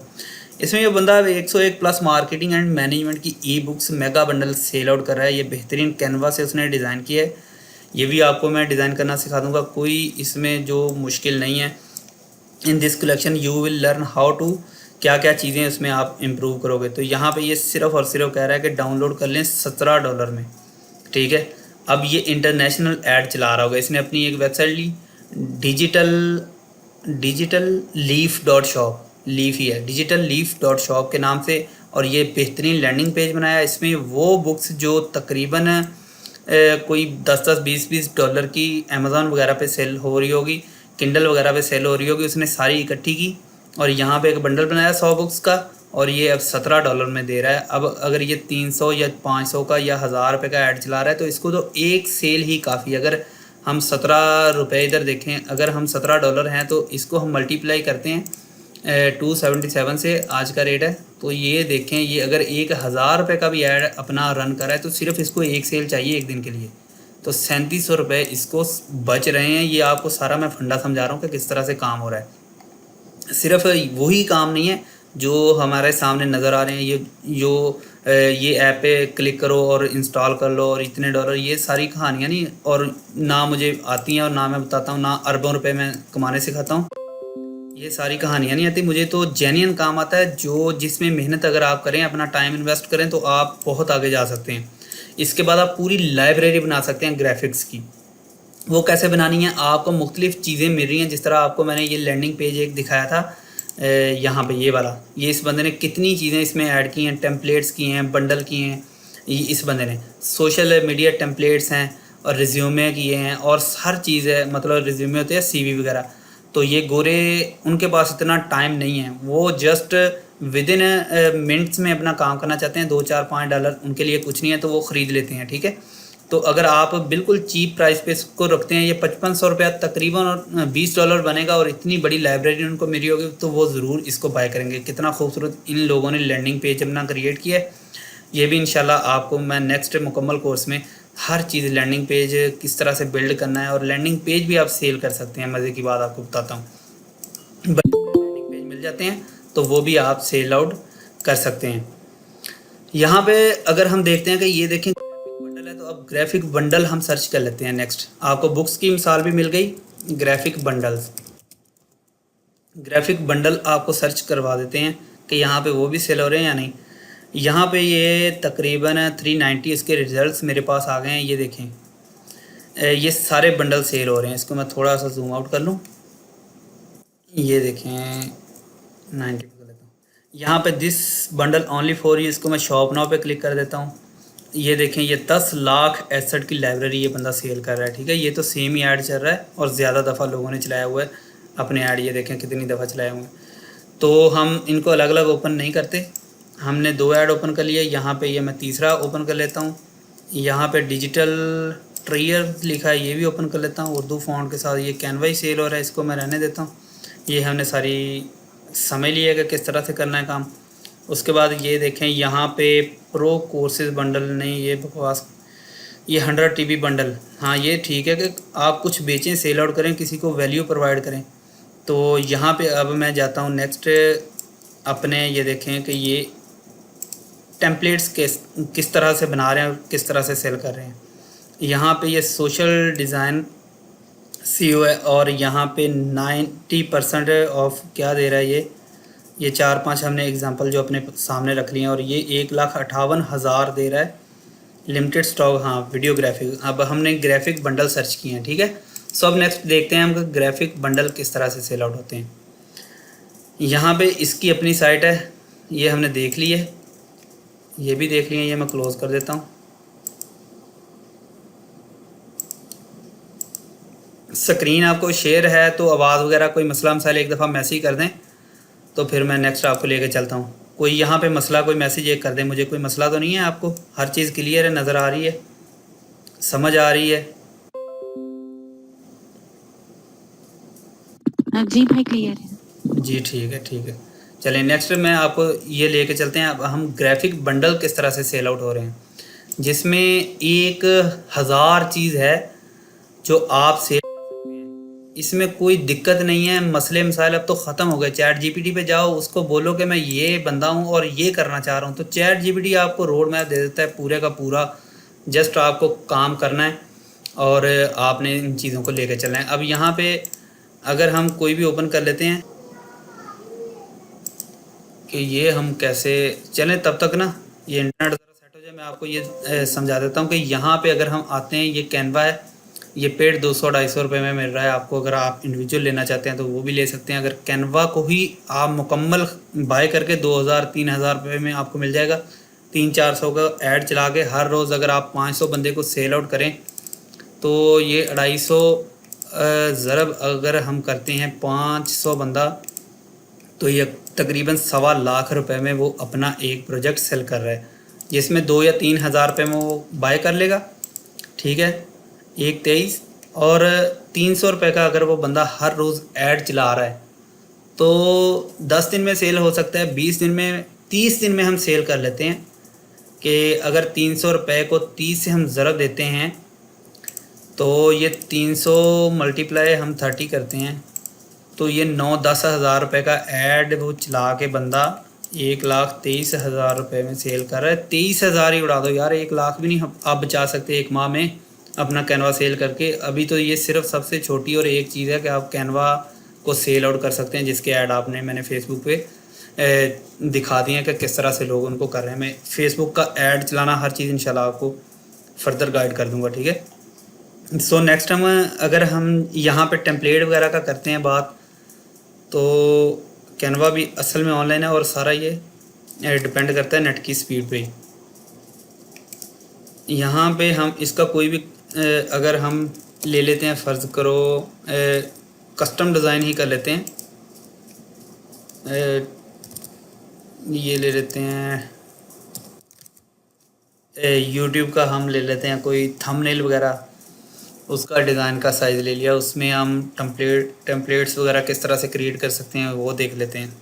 Speaker 1: इसमें ये बंदा 101 प्लस मार्केटिंग एंड मैनेजमेंट की e books mega bundle sell out कर रहा है। ये बेहतरीन कैनवा से उसने डिज़ाइन किया है। ये भी आपको मैं डिज़ाइन करना सिखा दूँगा, कोई इसमें जो मुश्किल नहीं है। In this collection you will learn how to, क्या क्या चीज़ें उसमें आप इम्प्रूव करोगे। तो यहाँ पे ये सिर्फ़ और सिर्फ कह रहा है कि डाउनलोड कर लें $17 में, ठीक है। अब ये इंटरनेशनल ऐड चला रहा होगा, इसने अपनी एक वेबसाइट ली, digital leaf dot shop, leaf ही है, डिजिटल लीफ डॉट शॉप के नाम से। और ये बेहतरीन लैंडिंग पेज बनाया। इसमें वो बुक्स जो तकरीबन कोई 10-10, 20-20 डॉलर की अमेज़ॉन वगैरह पे सेल हो रही होगी, किंडल वगैरह पे सेल हो रही होगी, उसने सारी इकट्ठी की और यहाँ पे एक बंडल बनाया 100 बुक्स का, और ये अब $17 में दे रहा है। अब अगर ये 300 या 500 का या 1000 रुपये का ऐड चला रहा है तो इसको तो एक सेल ही काफ़ी है। अगर हम 17 रुपये इधर देखें, अगर हम $17 हैं तो इसको हम मल्टीप्लाई करते हैं 277 से, आज का रेट है। तो ये देखें, ये अगर 1000 रुपये का भी ऐड अपना रन करा है तो सिर्फ इसको एक सेल चाहिए एक दिन के लिए, तो 3700 रुपये इसको बच रहे हैं। ये आपको सारा मैं फंडा समझा रहा हूँ कि किस तरह से काम हो रहा है। सिर्फ वही काम नहीं है जो हमारे सामने नज़र आ रहे हैं, ये ऐप पे क्लिक करो और इंस्टॉल कर लो और इतने डॉलर, ये सारी कहानियाँ नहीं, और ना मुझे आती हैं और ना मैं बताता हूँ, ना अरबों रुपए मैं कमाने सिखाता हूँ। ये सारी कहानियाँ नहीं आती मुझे, तो जेन्युइन काम आता है जो जिसमें मेहनत अगर आप करें, अपना टाइम इन्वेस्ट करें तो आप बहुत आगे जा सकते हैं। इसके बाद आप पूरी लाइब्रेरी बना सकते हैं ग्राफिक्स की। वो कैसे बनानी है, आपको मुख्तलिफ़ चीज़ें मिल रही हैं। जिस तरह आपको मैंने ये लैंडिंग पेज एक दिखाया था यहाँ पे, ये वाला, ये इस बंदे ने कितनी चीज़ें इसमें ऐड की हैं, टेम्पलेट्स की हैं, बंडल किए हैं। इस बंदे ने सोशल मीडिया टेम्पलेट्स हैं और रिज्यूमे किए हैं और हर चीज़ है, मतलब रिज्यूमे होते हैं CV वगैरह। तो ये गोरे, उनके पास इतना टाइम नहीं है, वो जस्ट विद इन मिनट्स में अपना काम करना चाहते हैं। 2, 4, $5 उनके लिए कुछ नहीं है तो वो ख़रीद लेते हैं, ठीक है। तो अगर आप बिल्कुल चीप प्राइस पे इसको रखते हैं, ये 5500 रुपया तकरीबन $20 बनेगा और इतनी बड़ी लाइब्रेरी उनको मिली होगी तो वो ज़रूर इसको बाय करेंगे। कितना खूबसूरत इन लोगों ने लैंडिंग पेज अपना क्रिएट किया है। ये भी इंशाल्लाह आपको मैं नेक्स्ट मुकम्मल कोर्स में हर चीज़, लैंडिंग पेज किस तरह से बिल्ड करना है, और लैंडिंग पेज भी आप सेल कर सकते हैं। मज़े की बात आपको बताता हूँ, लैंडिंग पेज मिल जाते हैं तो वो भी आप सेल आउट कर सकते हैं। यहाँ पे अगर हम देखते हैं कि ये देखें बंडल है, तो अब ग्राफिक बंडल हम सर्च कर लेते हैं। नेक्स्ट आपको बुक्स की मिसाल भी मिल गई। ग्राफिक बंडल्स, ग्राफिक बंडल आपको सर्च करवा देते हैं कि यहाँ पे वो भी सेल हो रहे हैं या नहीं। यहाँ पे ये तकरीबन 390 इसके रिजल्ट्स मेरे पास आ गए हैं। ये देखें, ये सारे बंडल सेल हो रहे हैं। इसको मैं थोड़ा सा जूम आउट कर लूँ, ये देखें 90 पे कर लेता हूँ। यहाँ पे this bundle only for you, इसको मैं शॉप नाउ पे क्लिक कर देता हूँ। ये देखें, ये 10 लाख एसेट की लाइब्रेरी ये बंदा सेल कर रहा है। ठीक है, ये तो सेम ही ऐड चल रहा है और ज़्यादा दफ़ा लोगों ने चलाया हुआ है अपने ऐड। ये देखें कितनी दफ़ा चलाए हुए हैं। तो हम इनको अलग अलग ओपन नहीं करते, हमने 2 ऐड ओपन कर लिए। यहाँ पे ये मैं तीसरा ओपन कर लेता हूँ। यहाँ पे डिजिटल ट्रियर लिखा है, ये भी ओपन कर लेता हूँ उर्दू फ़ॉन्ट के साथ। ये कैनवा ही सेल हो रहा है, इसको मैं रहने देता हूँ। ये हमने सारी समझ लिया कि किस तरह से करना है काम। उसके बाद ये देखें, यहाँ पे प्रो कोर्सेज बंडल नहीं, ये बकवास। ये 100 TB बंडल, हाँ ये ठीक है कि आप कुछ बेचें, सेल आउट करें, किसी को वैल्यू प्रोवाइड करें। तो यहाँ पे अब मैं जाता हूँ नेक्स्ट अपने। ये देखें कि ये टेम्पलेट्स किस तरह से बना रहे हैं और किस तरह से सेल कर रहे हैं। यहाँ पे ये सोशल डिज़ाइन CO है और यहाँ पे 90% ऑफ क्या दे रहा है। ये 4-5 हमने एग्जांपल जो अपने सामने रख लिए हैं और ये 1,58,000 दे रहा है लिमिटेड स्टॉक। हाँ वीडियो ग्राफिक, अब हमने ग्राफिक बंडल सर्च किए हैं। ठीक है, सो अब नेक्स्ट देखते हैं हम ग्राफिक बंडल किस तरह से सेल आउट होते हैं। यहाँ पे इसकी अपनी साइट है, ये हमने देख ली है, ये भी देख लिए, ये मैं क्लोज़ कर देता हूँ। स्क्रीन आपको शेयर है तो आवाज़ वगैरह कोई मसला मसाइल एक दफ़ा मैसेज कर दें तो फिर मैं नेक्स्ट आपको लेके चलता हूँ। कोई यहाँ पे मसला, कोई मैसेज एक कर दें मुझे, कोई मसला तो नहीं है आपको? हर चीज़ क्लियर है, नज़र आ रही है, समझ आ रही है?
Speaker 2: जी भाई क्लियर है।
Speaker 1: जी ठीक है, ठीक है। चलिए नेक्स्ट मैं आपको ये लेके चलते हैं। अब हम ग्राफिक बंडल किस तरह से सेल आउट हो रहे हैं, जिसमें 1000 चीज़ है जो आप सेल, इसमें कोई दिक्कत नहीं है। मसले मसाइल अब तो ख़त्म हो गए। चैट GPT पे जाओ, उसको बोलो कि मैं ये बंदा हूँ और ये करना चाह रहा हूँ, तो चैट GPT आपको रोड मैप दे देता है पूरे का पूरा। जस्ट आपको काम करना है और आपने इन चीज़ों को लेकर चलना है। अब यहाँ पे अगर हम कोई भी ओपन कर लेते हैं कि ये हम कैसे चलें, तब तक ना ये इंटरनेट ज़रा सेट हो जाए, मैं आपको ये समझा देता हूँ कि यहाँ पे अगर हम आते हैं, ये कैनवा है, ये पेड 200-250 रुपये में मिल रहा है आपको। अगर आप इंडिविजुअल लेना चाहते हैं तो वो भी ले सकते हैं। अगर कैनवा को ही आप मुकम्मल बाय करके 2000-3000 रुपये में आपको मिल जाएगा। 300-400 का ऐड चला के हर रोज़ अगर आप 500 बंदे को सेल आउट करें तो ये 250 ज़रब अगर हम करते हैं 500 बंदा, तो ये तकरीबन 1.25 लाख रुपए में वो अपना एक प्रोजेक्ट सेल कर रहा है, जिसमें 2 या 3 हज़ार रुपये में वो बाय कर लेगा। ठीक है, 1-23 और 300 रुपये का अगर वो बंदा हर रोज़ ऐड चला रहा है तो 10 दिन में सेल हो सकता है, 20 दिन में, 30 दिन में हम सेल कर लेते हैं। कि अगर 300 रुपये को 30 से हम ज़रब देते हैं तो ये 300 मल्टीप्लाई हम 30 करते हैं तो ये 9-10 हज़ार रुपये का ऐड वो चला के बंदा 1,23,000 रुपये में सेल कर रहा है। 23,000 ही उड़ा दो यार, 1 लाख भी नहीं आप बचा सकते एक माह में अपना कैनवा सेल करके। अभी तो ये सिर्फ सबसे छोटी और एक चीज़ है कि आप कैनवा को सेल आउट कर सकते हैं, जिसके ऐड आपने मैंने फेसबुक पे दिखा दिए हैं कि किस तरह से लोग उनको कर रहे हैं। मैं फेसबुक का ऐड चलाना हर चीज़ इंशाल्लाह आपको फर्दर गाइड कर दूँगा। ठीक है, सो नेक्स्ट हम अगर हम यहाँ पे टेम्पलेट वगैरह का करते हैं बात, तो कैनवा भी असल में ऑनलाइन है और सारा ये डिपेंड करता है नेट की स्पीड पे। यहाँ पे हम इसका कोई भी अगर हम ले लेते हैं, फ़र्ज़ करो कस्टम डिज़ाइन ही कर लेते हैं, ये ले लेते हैं यूट्यूब का, हम ले लेते हैं कोई थंबनेल वगैरह, उसका डिज़ाइन का साइज़ ले लिया, उसमें हम टेम्पलेट्स वगैरह किस तरह से क्रिएट कर सकते हैं वो देख लेते हैं।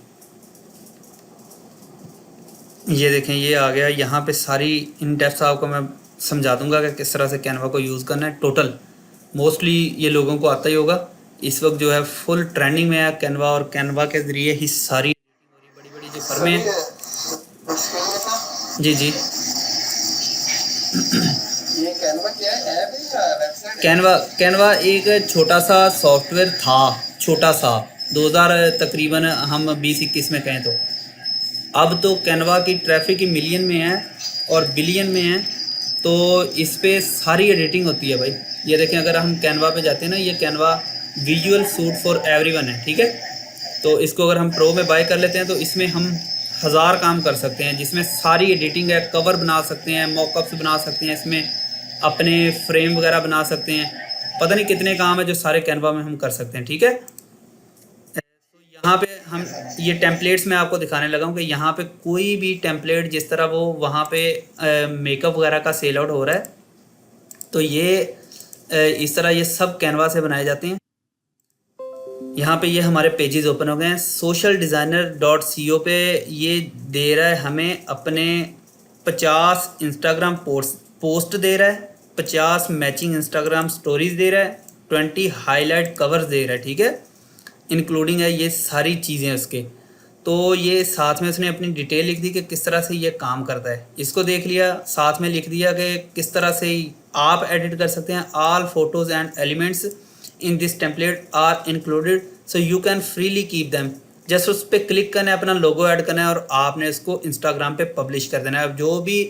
Speaker 1: ये देखें, ये आ गया। यहाँ पे सारी इन डेप्थ आपको मैं समझा दूंगा कि किस तरह से कैनवा को यूज़ करना है। टोटल मोस्टली ये लोगों को आता ही होगा। इस वक्त जो है फुल ट्रेंडिंग में है कैनवा, और कैनवा के ज़रिए ही सारी बड़ी बड़ी जो फर्में हैं। जी जी
Speaker 3: ये कैनवा क्या है, ऐप है या वेबसाइट है?
Speaker 1: कैनवा एक छोटा सा सॉफ्टवेयर था, छोटा सा 2000 तकरीबन हम 20-21 में कहें तो। अब तो कैनवा की ट्रैफिक ही मिलियन में है और बिलियन में है, तो इस पे सारी एडिटिंग होती है भाई। ये देखें, अगर हम कैनवा पे जाते हैं ना, ये Canva visual suit for everyone है, ठीक है। तो इसको अगर हम प्रो में बाय कर लेते हैं तो इसमें हम 1000 काम कर सकते हैं, जिसमें सारी एडिटिंग है। कवर बना सकते हैं, मॉकअप्स बना सकते हैं, इसमें अपने फ्रेम वगैरह बना सकते हैं। पता नहीं कितने काम है जो सारे कैनवा में हम कर सकते हैं, ठीक है। यहाँ पे हम ये टेम्पलेट्स में आपको दिखाने लगा हूँ कि यहाँ पे कोई भी टेम्पलेट जिस तरह वो वहाँ पे मेकअप वगैरह का सेल आउट हो रहा है, तो ये इस तरह ये सब कैनवा से बनाए जाते हैं। यहाँ पे ये हमारे पेजेस ओपन हो गए हैं। सोशल डिज़ाइनर डॉट सी ओ पे ये दे रहा है हमें अपने 50 इंस्टाग्राम पोस्ट दे रहा है, 50 मैचिंग इंस्टाग्राम स्टोरीज दे रहा है, 20 हाईलाइट कवर्स दे रहा है, ठीक है। इंक्लूडिंग है ये सारी चीज़ें उसके। तो ये साथ में उसने अपनी डिटेल लिख दी कि किस तरह से ये काम करता है। इसको देख लिया, साथ में लिख दिया कि किस तरह से आप एडिट कर सकते हैं। All photos and elements in this template are included so you can freely keep them. Just उस पर क्लिक करना है, अपना लोगो ऐड करना है और आपने इसको इंस्टाग्राम पे पब्लिश कर देना है। अब जो भी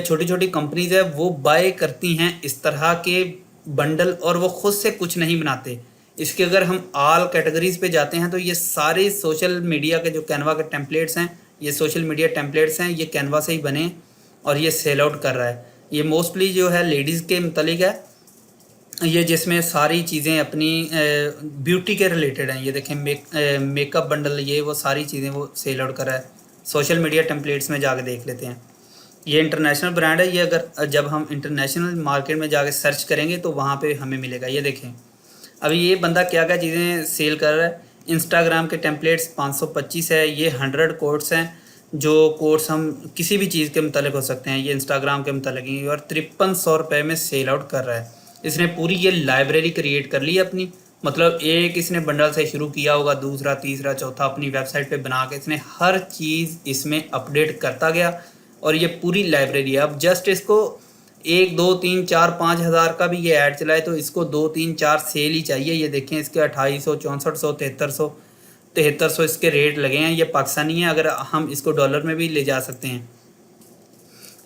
Speaker 1: छोटी छोटी कंपनीज है वो बाय करती हैं इस तरह के बंडल और वो खुद से कुछ नहीं बनाते। इसके अगर हम ऑल कैटेगरीज पे जाते हैं तो ये सारे सोशल मीडिया के जो कैनवा के टेम्पलेट्स हैं, ये सोशल मीडिया टेम्पलेट्स हैं, ये कैनवा से ही बने और ये सेल आउट कर रहा है। ये मोस्टली जो है लेडीज़ के मुतलिक है, ये जिसमें सारी चीज़ें अपनी ब्यूटी के रिलेटेड हैं। ये देखें, मेकअप बंडल, ये वो सारी चीज़ें वो सेल आउट कर रहा है। सोशल मीडिया टेम्पलेट्स में जाके देख लेते हैं। ये इंटरनेशनल ब्रांड है। ये अगर जब हम इंटरनेशनल मार्केट में जाके सर्च करेंगे तो वहाँ पे हमें मिलेगा। ये देखें, अभी ये बंदा क्या क्या चीज़ें सेल कर रहा है। इंस्टाग्राम के टेम्पलेट्स 525 है। ये 100 कोड्स हैं, जो कोड्स हम किसी भी चीज़ के मुतल्लिक हो सकते हैं, ये इंस्टाग्राम के मुतल्लिक ही। और 5300 रुपये में सेल आउट कर रहा है। इसने पूरी ये लाइब्रेरी क्रिएट कर ली है अपनी, मतलब एक इसने बंडल से शुरू किया होगा, दूसरा तीसरा चौथा अपनी वेबसाइट पे बना के इसने हर चीज़ इसमें अपडेट करता गया और ये पूरी लाइब्रेरी है। अब जस्ट इसको 1 2 3 4 5 हज़ार का भी ये ऐड चलाए तो इसको 2 3 4 सेल ही चाहिए। ये देखें, इसके 2800 6400 7300 इसके रेट लगे हैं। ये पाकिस्तानी है, अगर हम इसको डॉलर में भी ले जा सकते हैं।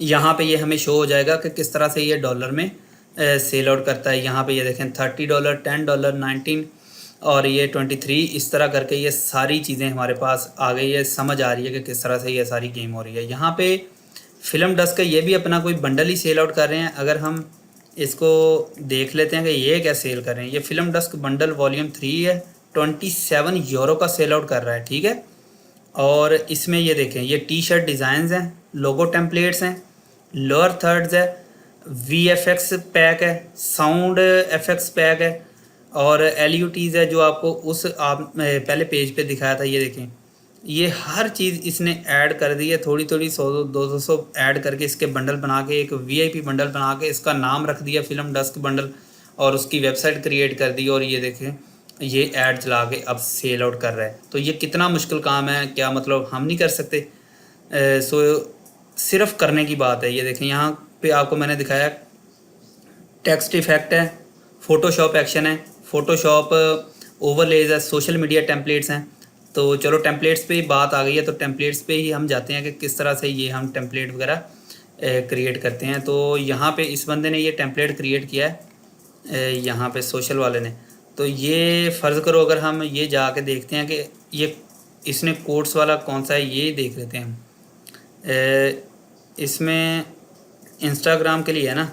Speaker 1: यहाँ पे ये हमें शो हो जाएगा कि किस तरह से ये डॉलर में सेल आउट करता है। यहाँ पे ये देखें, $30 $10 19 और ये 23, इस तरह करके ये सारी चीज़ें हमारे पास आ गई है। समझ आ रही है कि किस तरह से ये सारी गेम हो रही है। यहाँ पे फिल्म डस्ट का ये भी अपना कोई बंडल ही सेल आउट कर रहे हैं। अगर हम इसको देख लेते हैं कि ये क्या सेल कर रहे हैं। ये फिल्म डस्ट बंडल वॉल्यूम 3 है, 27 यूरो का सेल आउट कर रहा है, ठीक है। और इसमें ये देखें, ये टी शर्ट डिज़ाइंस हैं, लोगो टेम्पलेट्स हैं, लोअर थर्ड्स है, VFX पैक है, साउंड एफेक्ट्स पैक है और LUTs है जो आपको उस आप पहले पेज पे दिखाया था। ये देखें, ये हर चीज़ इसने ऐड कर दी है। थोड़ी थोड़ी 100-200 ऐड करके इसके बंडल बना के एक VIP बंडल बना के इसका नाम रख दिया फिल्म डस्क बंडल और उसकी वेबसाइट क्रिएट कर दी और ये देखें, ये ऐड चला के अब सेल आउट कर रहा है। तो ये कितना मुश्किल काम है, क्या मतलब हम नहीं कर सकते। सो सिर्फ करने की बात है। ये देखें, यहाँ पे आपको मैंने दिखाया टेक्स्ट इफेक्ट है, फ़ोटोशॉप एक्शन है, फ़ोटोशॉप ओवरलेज है, सोशल मीडिया टेम्पलेट्स हैं। तो चलो टेम्पलेट्स पे ही बात आ गई है तो टेम्पलेट्स पे ही हम जाते हैं कि किस तरह से ये हम टेम्पलेट वगैरह क्रिएट करते हैं। तो यहाँ पे इस बंदे ने ये टेम्पलेट क्रिएट किया है, यहाँ पे सोशल वाले ने। तो ये फ़र्ज़ करो अगर हम ये जाके देखते हैं कि ये इसने कोट्स वाला कौन सा है, ये देख लेते हैं हम। इसमें इंस्टाग्राम के लिए है ना,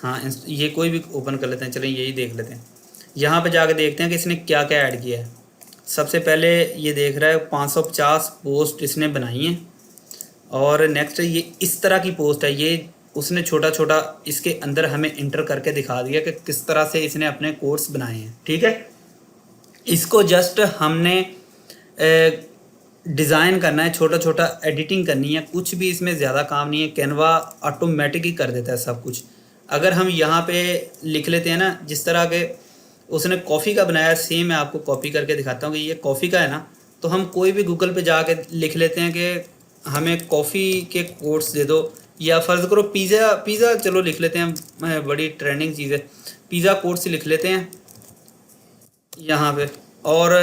Speaker 1: हाँ ये कोई भी ओपन कर लेते हैं, चलें यही देख लेते हैं। यहाँ पे जाके देखते हैं कि इसने क्या क्या ऐड किया है। सबसे पहले ये देख रहा है 550 पोस्ट इसने बनाई हैं और नेक्स्ट ये इस तरह की पोस्ट है। ये उसने छोटा छोटा इसके अंदर हमें इंटर करके दिखा दिया कि किस तरह से इसने अपने कोट्स बनाए हैं, ठीक है। इसको जस्ट हमने डिज़ाइन करना है, छोटा छोटा एडिटिंग करनी है, कुछ भी इसमें ज़्यादा काम नहीं है। कैनवा ऑटोमेटिक ही कर देता है सब कुछ। अगर हम यहाँ पे लिख लेते हैं ना, जिस तरह के उसने कॉफ़ी का बनाया, सेम मैं आपको कॉपी करके दिखाता हूँ कि ये कॉफ़ी का है ना, तो हम कोई भी गूगल पे जाके लिख लेते हैं कि हमें कॉफ़ी के कोट्स दे दो, या फ़र्ज़ करो पिज़्ज़ा पिज़्ज़ा चलो लिख लेते हैं, बड़ी ट्रेंडिंग चीज़ है, पिज़्ज़ा कोट्स लिख लेते हैं यहाँ पे। और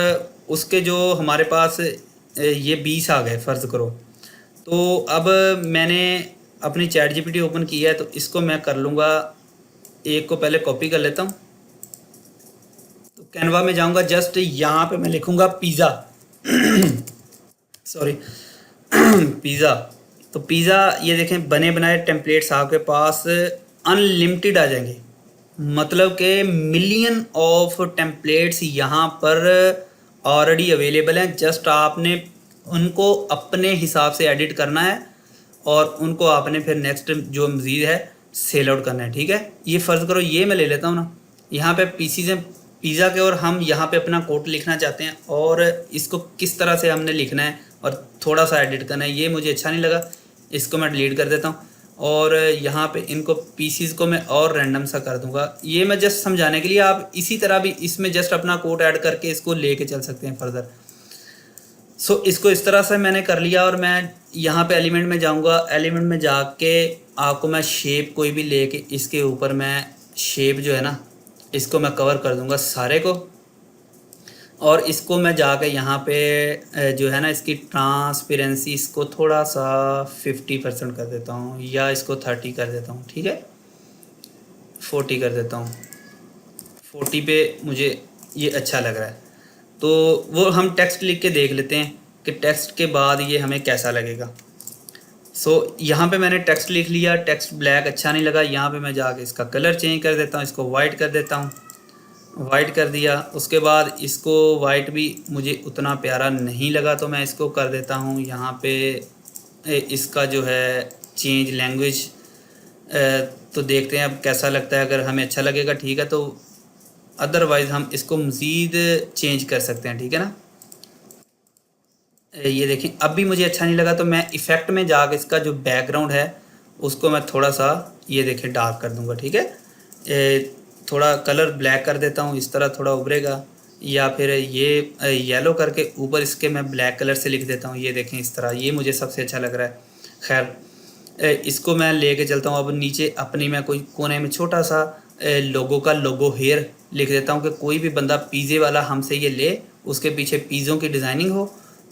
Speaker 1: उसके जो हमारे पास ये 20 आ गए फ़र्ज़ करो। तो अब मैंने अपनी चैट जीपीटी ओपन किया है, तो इसको मैं कर लूँगा, एक को पहले कॉपी कर लेता हूँ। तो कैनवा में जाऊँगा, जस्ट यहाँ पे मैं लिखूँगा पिज़्ज़ा सॉरी पिज़्ज़ा। तो पिज़्ज़ा ये देखें, बने बनाए टेम्पलेट्स आपके पास अनलिमिटेड आ जाएंगे, मतलब कि मिलियन ऑफ टेम्पलेट्स यहाँ पर ऑलरेडी अवेलेबल हैं। जस्ट आपने उनको अपने हिसाब से एडिट करना है और उनको आपने फिर नेक्स्ट जो मज़ीद है सेल आउट करना है, ठीक है। ये फ़र्ज़ करो ये मैं ले लेता हूँ ना, यहाँ पे पीसीज हैं पिज़्ज़ा के, और हम यहाँ पे अपना कोड लिखना चाहते हैं और इसको किस तरह से हमने लिखना है और थोड़ा सा एडिट करना है, ये मुझे अच्छा नहीं लगा, इसको मैं डिलीट कर देता हूँ। और यहाँ पे इनको पीसीज को मैं और रैंडम सा कर दूंगा। ये मैं जस्ट समझाने के लिए, आप इसी तरह भी इसमें जस्ट अपना कोड ऐड करके इसको लेके चल सकते हैं फर्दर। सो इसको इस तरह से मैंने कर लिया और मैं यहाँ पे एलिमेंट में जाऊँगा, एलिमेंट में जाके आपको मैं शेप कोई भी लेके इसके ऊपर मैं शेप जो है ना इसको मैं कवर कर दूँगा सारे को, और इसको मैं जाके यहाँ पे जो है ना इसकी ट्रांसपेरेंसी इसको थोड़ा सा 50% कर देता हूँ, या इसको 30 कर देता हूँ, ठीक है 40 कर देता हूँ। 40 पे मुझे ये अच्छा लग रहा है। तो वो हम टेक्स्ट लिख के देख लेते हैं कि टेक्स्ट के बाद ये हमें कैसा लगेगा। सो यहाँ पे मैंने टेक्स्ट लिख लिया, टेक्स्ट ब्लैक अच्छा नहीं लगा, यहाँ पे मैं जाके इसका कलर चेंज कर देता हूँ, इसको वाइट कर देता हूँ, वाइट कर दिया। उसके बाद इसको वाइट भी मुझे उतना प्यारा नहीं लगा, तो मैं इसको कर देता हूँ यहाँ पे इसका जो है चेंज लैंग्वेज। तो देखते हैं अब कैसा लगता है, अगर हमें अच्छा लगेगा ठीक है, तो अदरवाइज़ हम इसको मज़ीद चेंज कर सकते हैं, ठीक है ना। ये देखें अब भी मुझे अच्छा नहीं लगा, तो मैं इफ़ेक्ट में जाकर इसका जो बैकग्राउंड है उसको मैं थोड़ा सा ये देखें डार्क कर दूंगा, ठीक है। थोड़ा कलर ब्लैक कर देता हूँ, इस तरह थोड़ा उभरेगा, या फिर ये येलो करके ऊपर इसके मैं ब्लैक कलर से लिख देता हूँ, ये देखें इस तरह, ये मुझे सबसे अच्छा लग रहा है। खैर इसको मैं लेके चलता हूँ। अब नीचे अपनी मैं कोई कोने में छोटा सा लोगो का लोगो हेयर लिख देता हूँ कि कोई भी बंदा पिज़्ज़े वाला हमसे ये ले, उसके पीछे पिज़्ज़ों की डिज़ाइनिंग हो,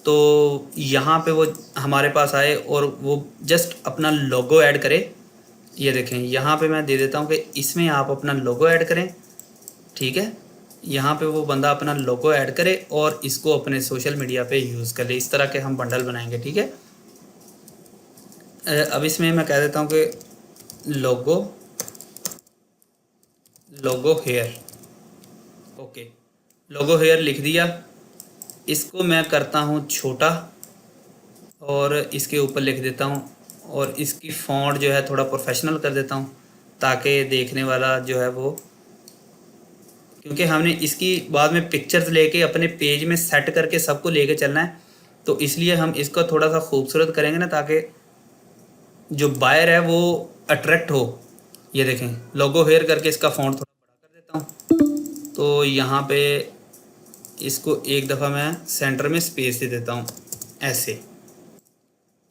Speaker 1: तो यहाँ पे वो हमारे पास आए और वो जस्ट अपना लोगो ऐड करे। ये देखें यहाँ पे मैं दे देता हूँ कि इसमें आप अपना लोगो ऐड करें, ठीक है। यहाँ पे वो बंदा अपना लोगो ऐड करे और इसको अपने सोशल मीडिया पे यूज़ कर ले। इस तरह के हम बंडल बनाएंगे, ठीक है। अब इसमें मैं कह देता हूँ कि लोगो हेयर, ओके लोगो हेयर लिख दिया। इसको मैं करता हूँ छोटा और इसके ऊपर लिख देता हूँ, और इसकी फ़ॉन्ट जो है थोड़ा प्रोफेशनल कर देता हूँ, ताकि देखने वाला जो है वो, क्योंकि हमने इसकी बाद में पिक्चर्स लेके अपने पेज में सेट करके सबको लेके चलना है, तो इसलिए हम इसको थोड़ा सा खूबसूरत करेंगे ना, ताकि जो बायर है वो अट्रैक्ट हो। ये देखें लोगो हेयर करके इसका फ़ॉन्ट थोड़ा बड़ा कर देता हूँ, तो यहाँ पे इसको एक दफ़ा मैं सेंटर में स्पेस दे देता हूँ ऐसे।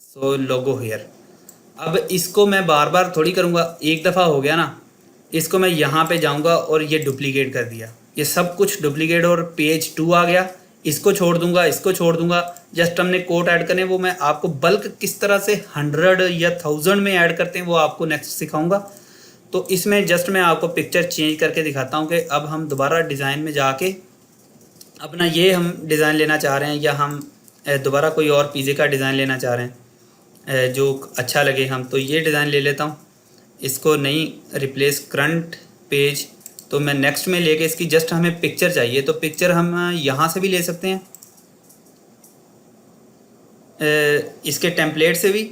Speaker 1: सो लोगो हेयर, अब इसको मैं बार बार थोड़ी करूँगा, एक दफ़ा हो गया ना, इसको मैं यहाँ पे जाऊँगा और ये डुप्लीकेट कर दिया, ये सब कुछ डुप्लीकेट और पेज 2 आ गया। इसको छोड़ दूँगा, इसको छोड़ दूँगा, जस्ट हमने कोट ऐड करने, वो मैं आपको बल्क किस तरह से 100 या 1000 में ऐड करते हैं वो आपको नेक्स्ट सिखाऊँगा। तो इसमें जस्ट मैं आपको पिक्चर चेंज करके दिखाता हूँ कि अब हम दोबारा डिज़ाइन में जाके अपना ये हम डिज़ाइन लेना चाह रहे हैं, या हम दोबारा कोई और पिज़्ज़े का डिज़ाइन लेना चाह रहे हैं जो अच्छा लगे हम, तो ये डिज़ाइन ले लेता हूँ। इसको नहीं रिप्लेस करंट पेज, तो मैं नेक्स्ट में लेके इसकी जस्ट हमें पिक्चर चाहिए, तो पिक्चर हम यहाँ से भी ले सकते हैं, इसके टेम्पलेट से भी,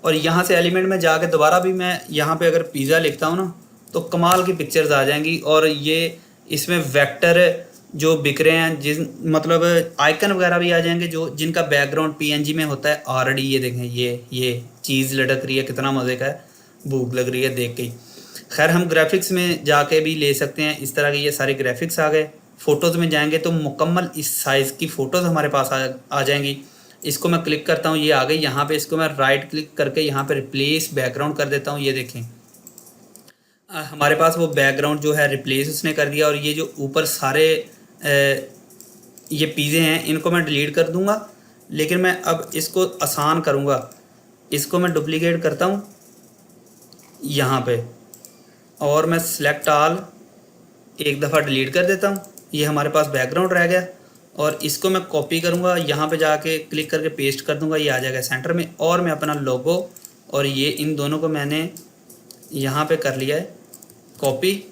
Speaker 1: और यहाँ से एलिमेंट में जाके दोबारा भी मैं यहाँ पे अगर पिज़्ज़ा लिखता हूँ ना, तो कमाल की पिक्चर्स आ जाएंगी। और ये इसमें वेक्टर जो बिक रहे हैं, जिस मतलब आइकन वगैरह भी आ जाएंगे जो जिनका बैकग्राउंड पीएनजी में होता है ऑलरेडी। ये देखें ये चीज़ लटक रही है, कितना मज़े का है, भूख लग रही है देख के ही। खैर हम ग्राफिक्स में जाके भी ले सकते हैं, इस तरह के ये सारे ग्राफिक्स आ गए। फ़ोटोज़ में जाएंगे तो मुकम्मल इस साइज़ की फ़ोटोज़ हमारे पास आ जाएंगी। इसको मैं क्लिक करता हूँ, ये आ गई। यहाँ पे इसको मैं राइट क्लिक करके यहाँ पे रिप्लेस बैकग्राउंड कर देता हूँ। ये देखें हमारे पास वो बैकग्राउंड जो है रिप्लेस उसने कर दिया। और ये जो ऊपर सारे ये पिज़्ज़े हैं इनको मैं डिलीट कर दूंगा, लेकिन मैं अब इसको आसान करूंगा। इसको मैं डुप्लीकेट करता हूँ यहाँ पे और मैं सिलेक्ट ऑल एक दफ़ा डिलीट कर देता हूँ। ये हमारे पास बैकग्राउंड रह गया और इसको मैं कॉपी करूँगा, यहाँ पे जाके क्लिक करके पेस्ट कर दूँगा, ये आ जाएगा सेंटर में। और मैं अपना लोगो और ये इन दोनों को मैंने यहाँ पे कर लिया है कॉपी,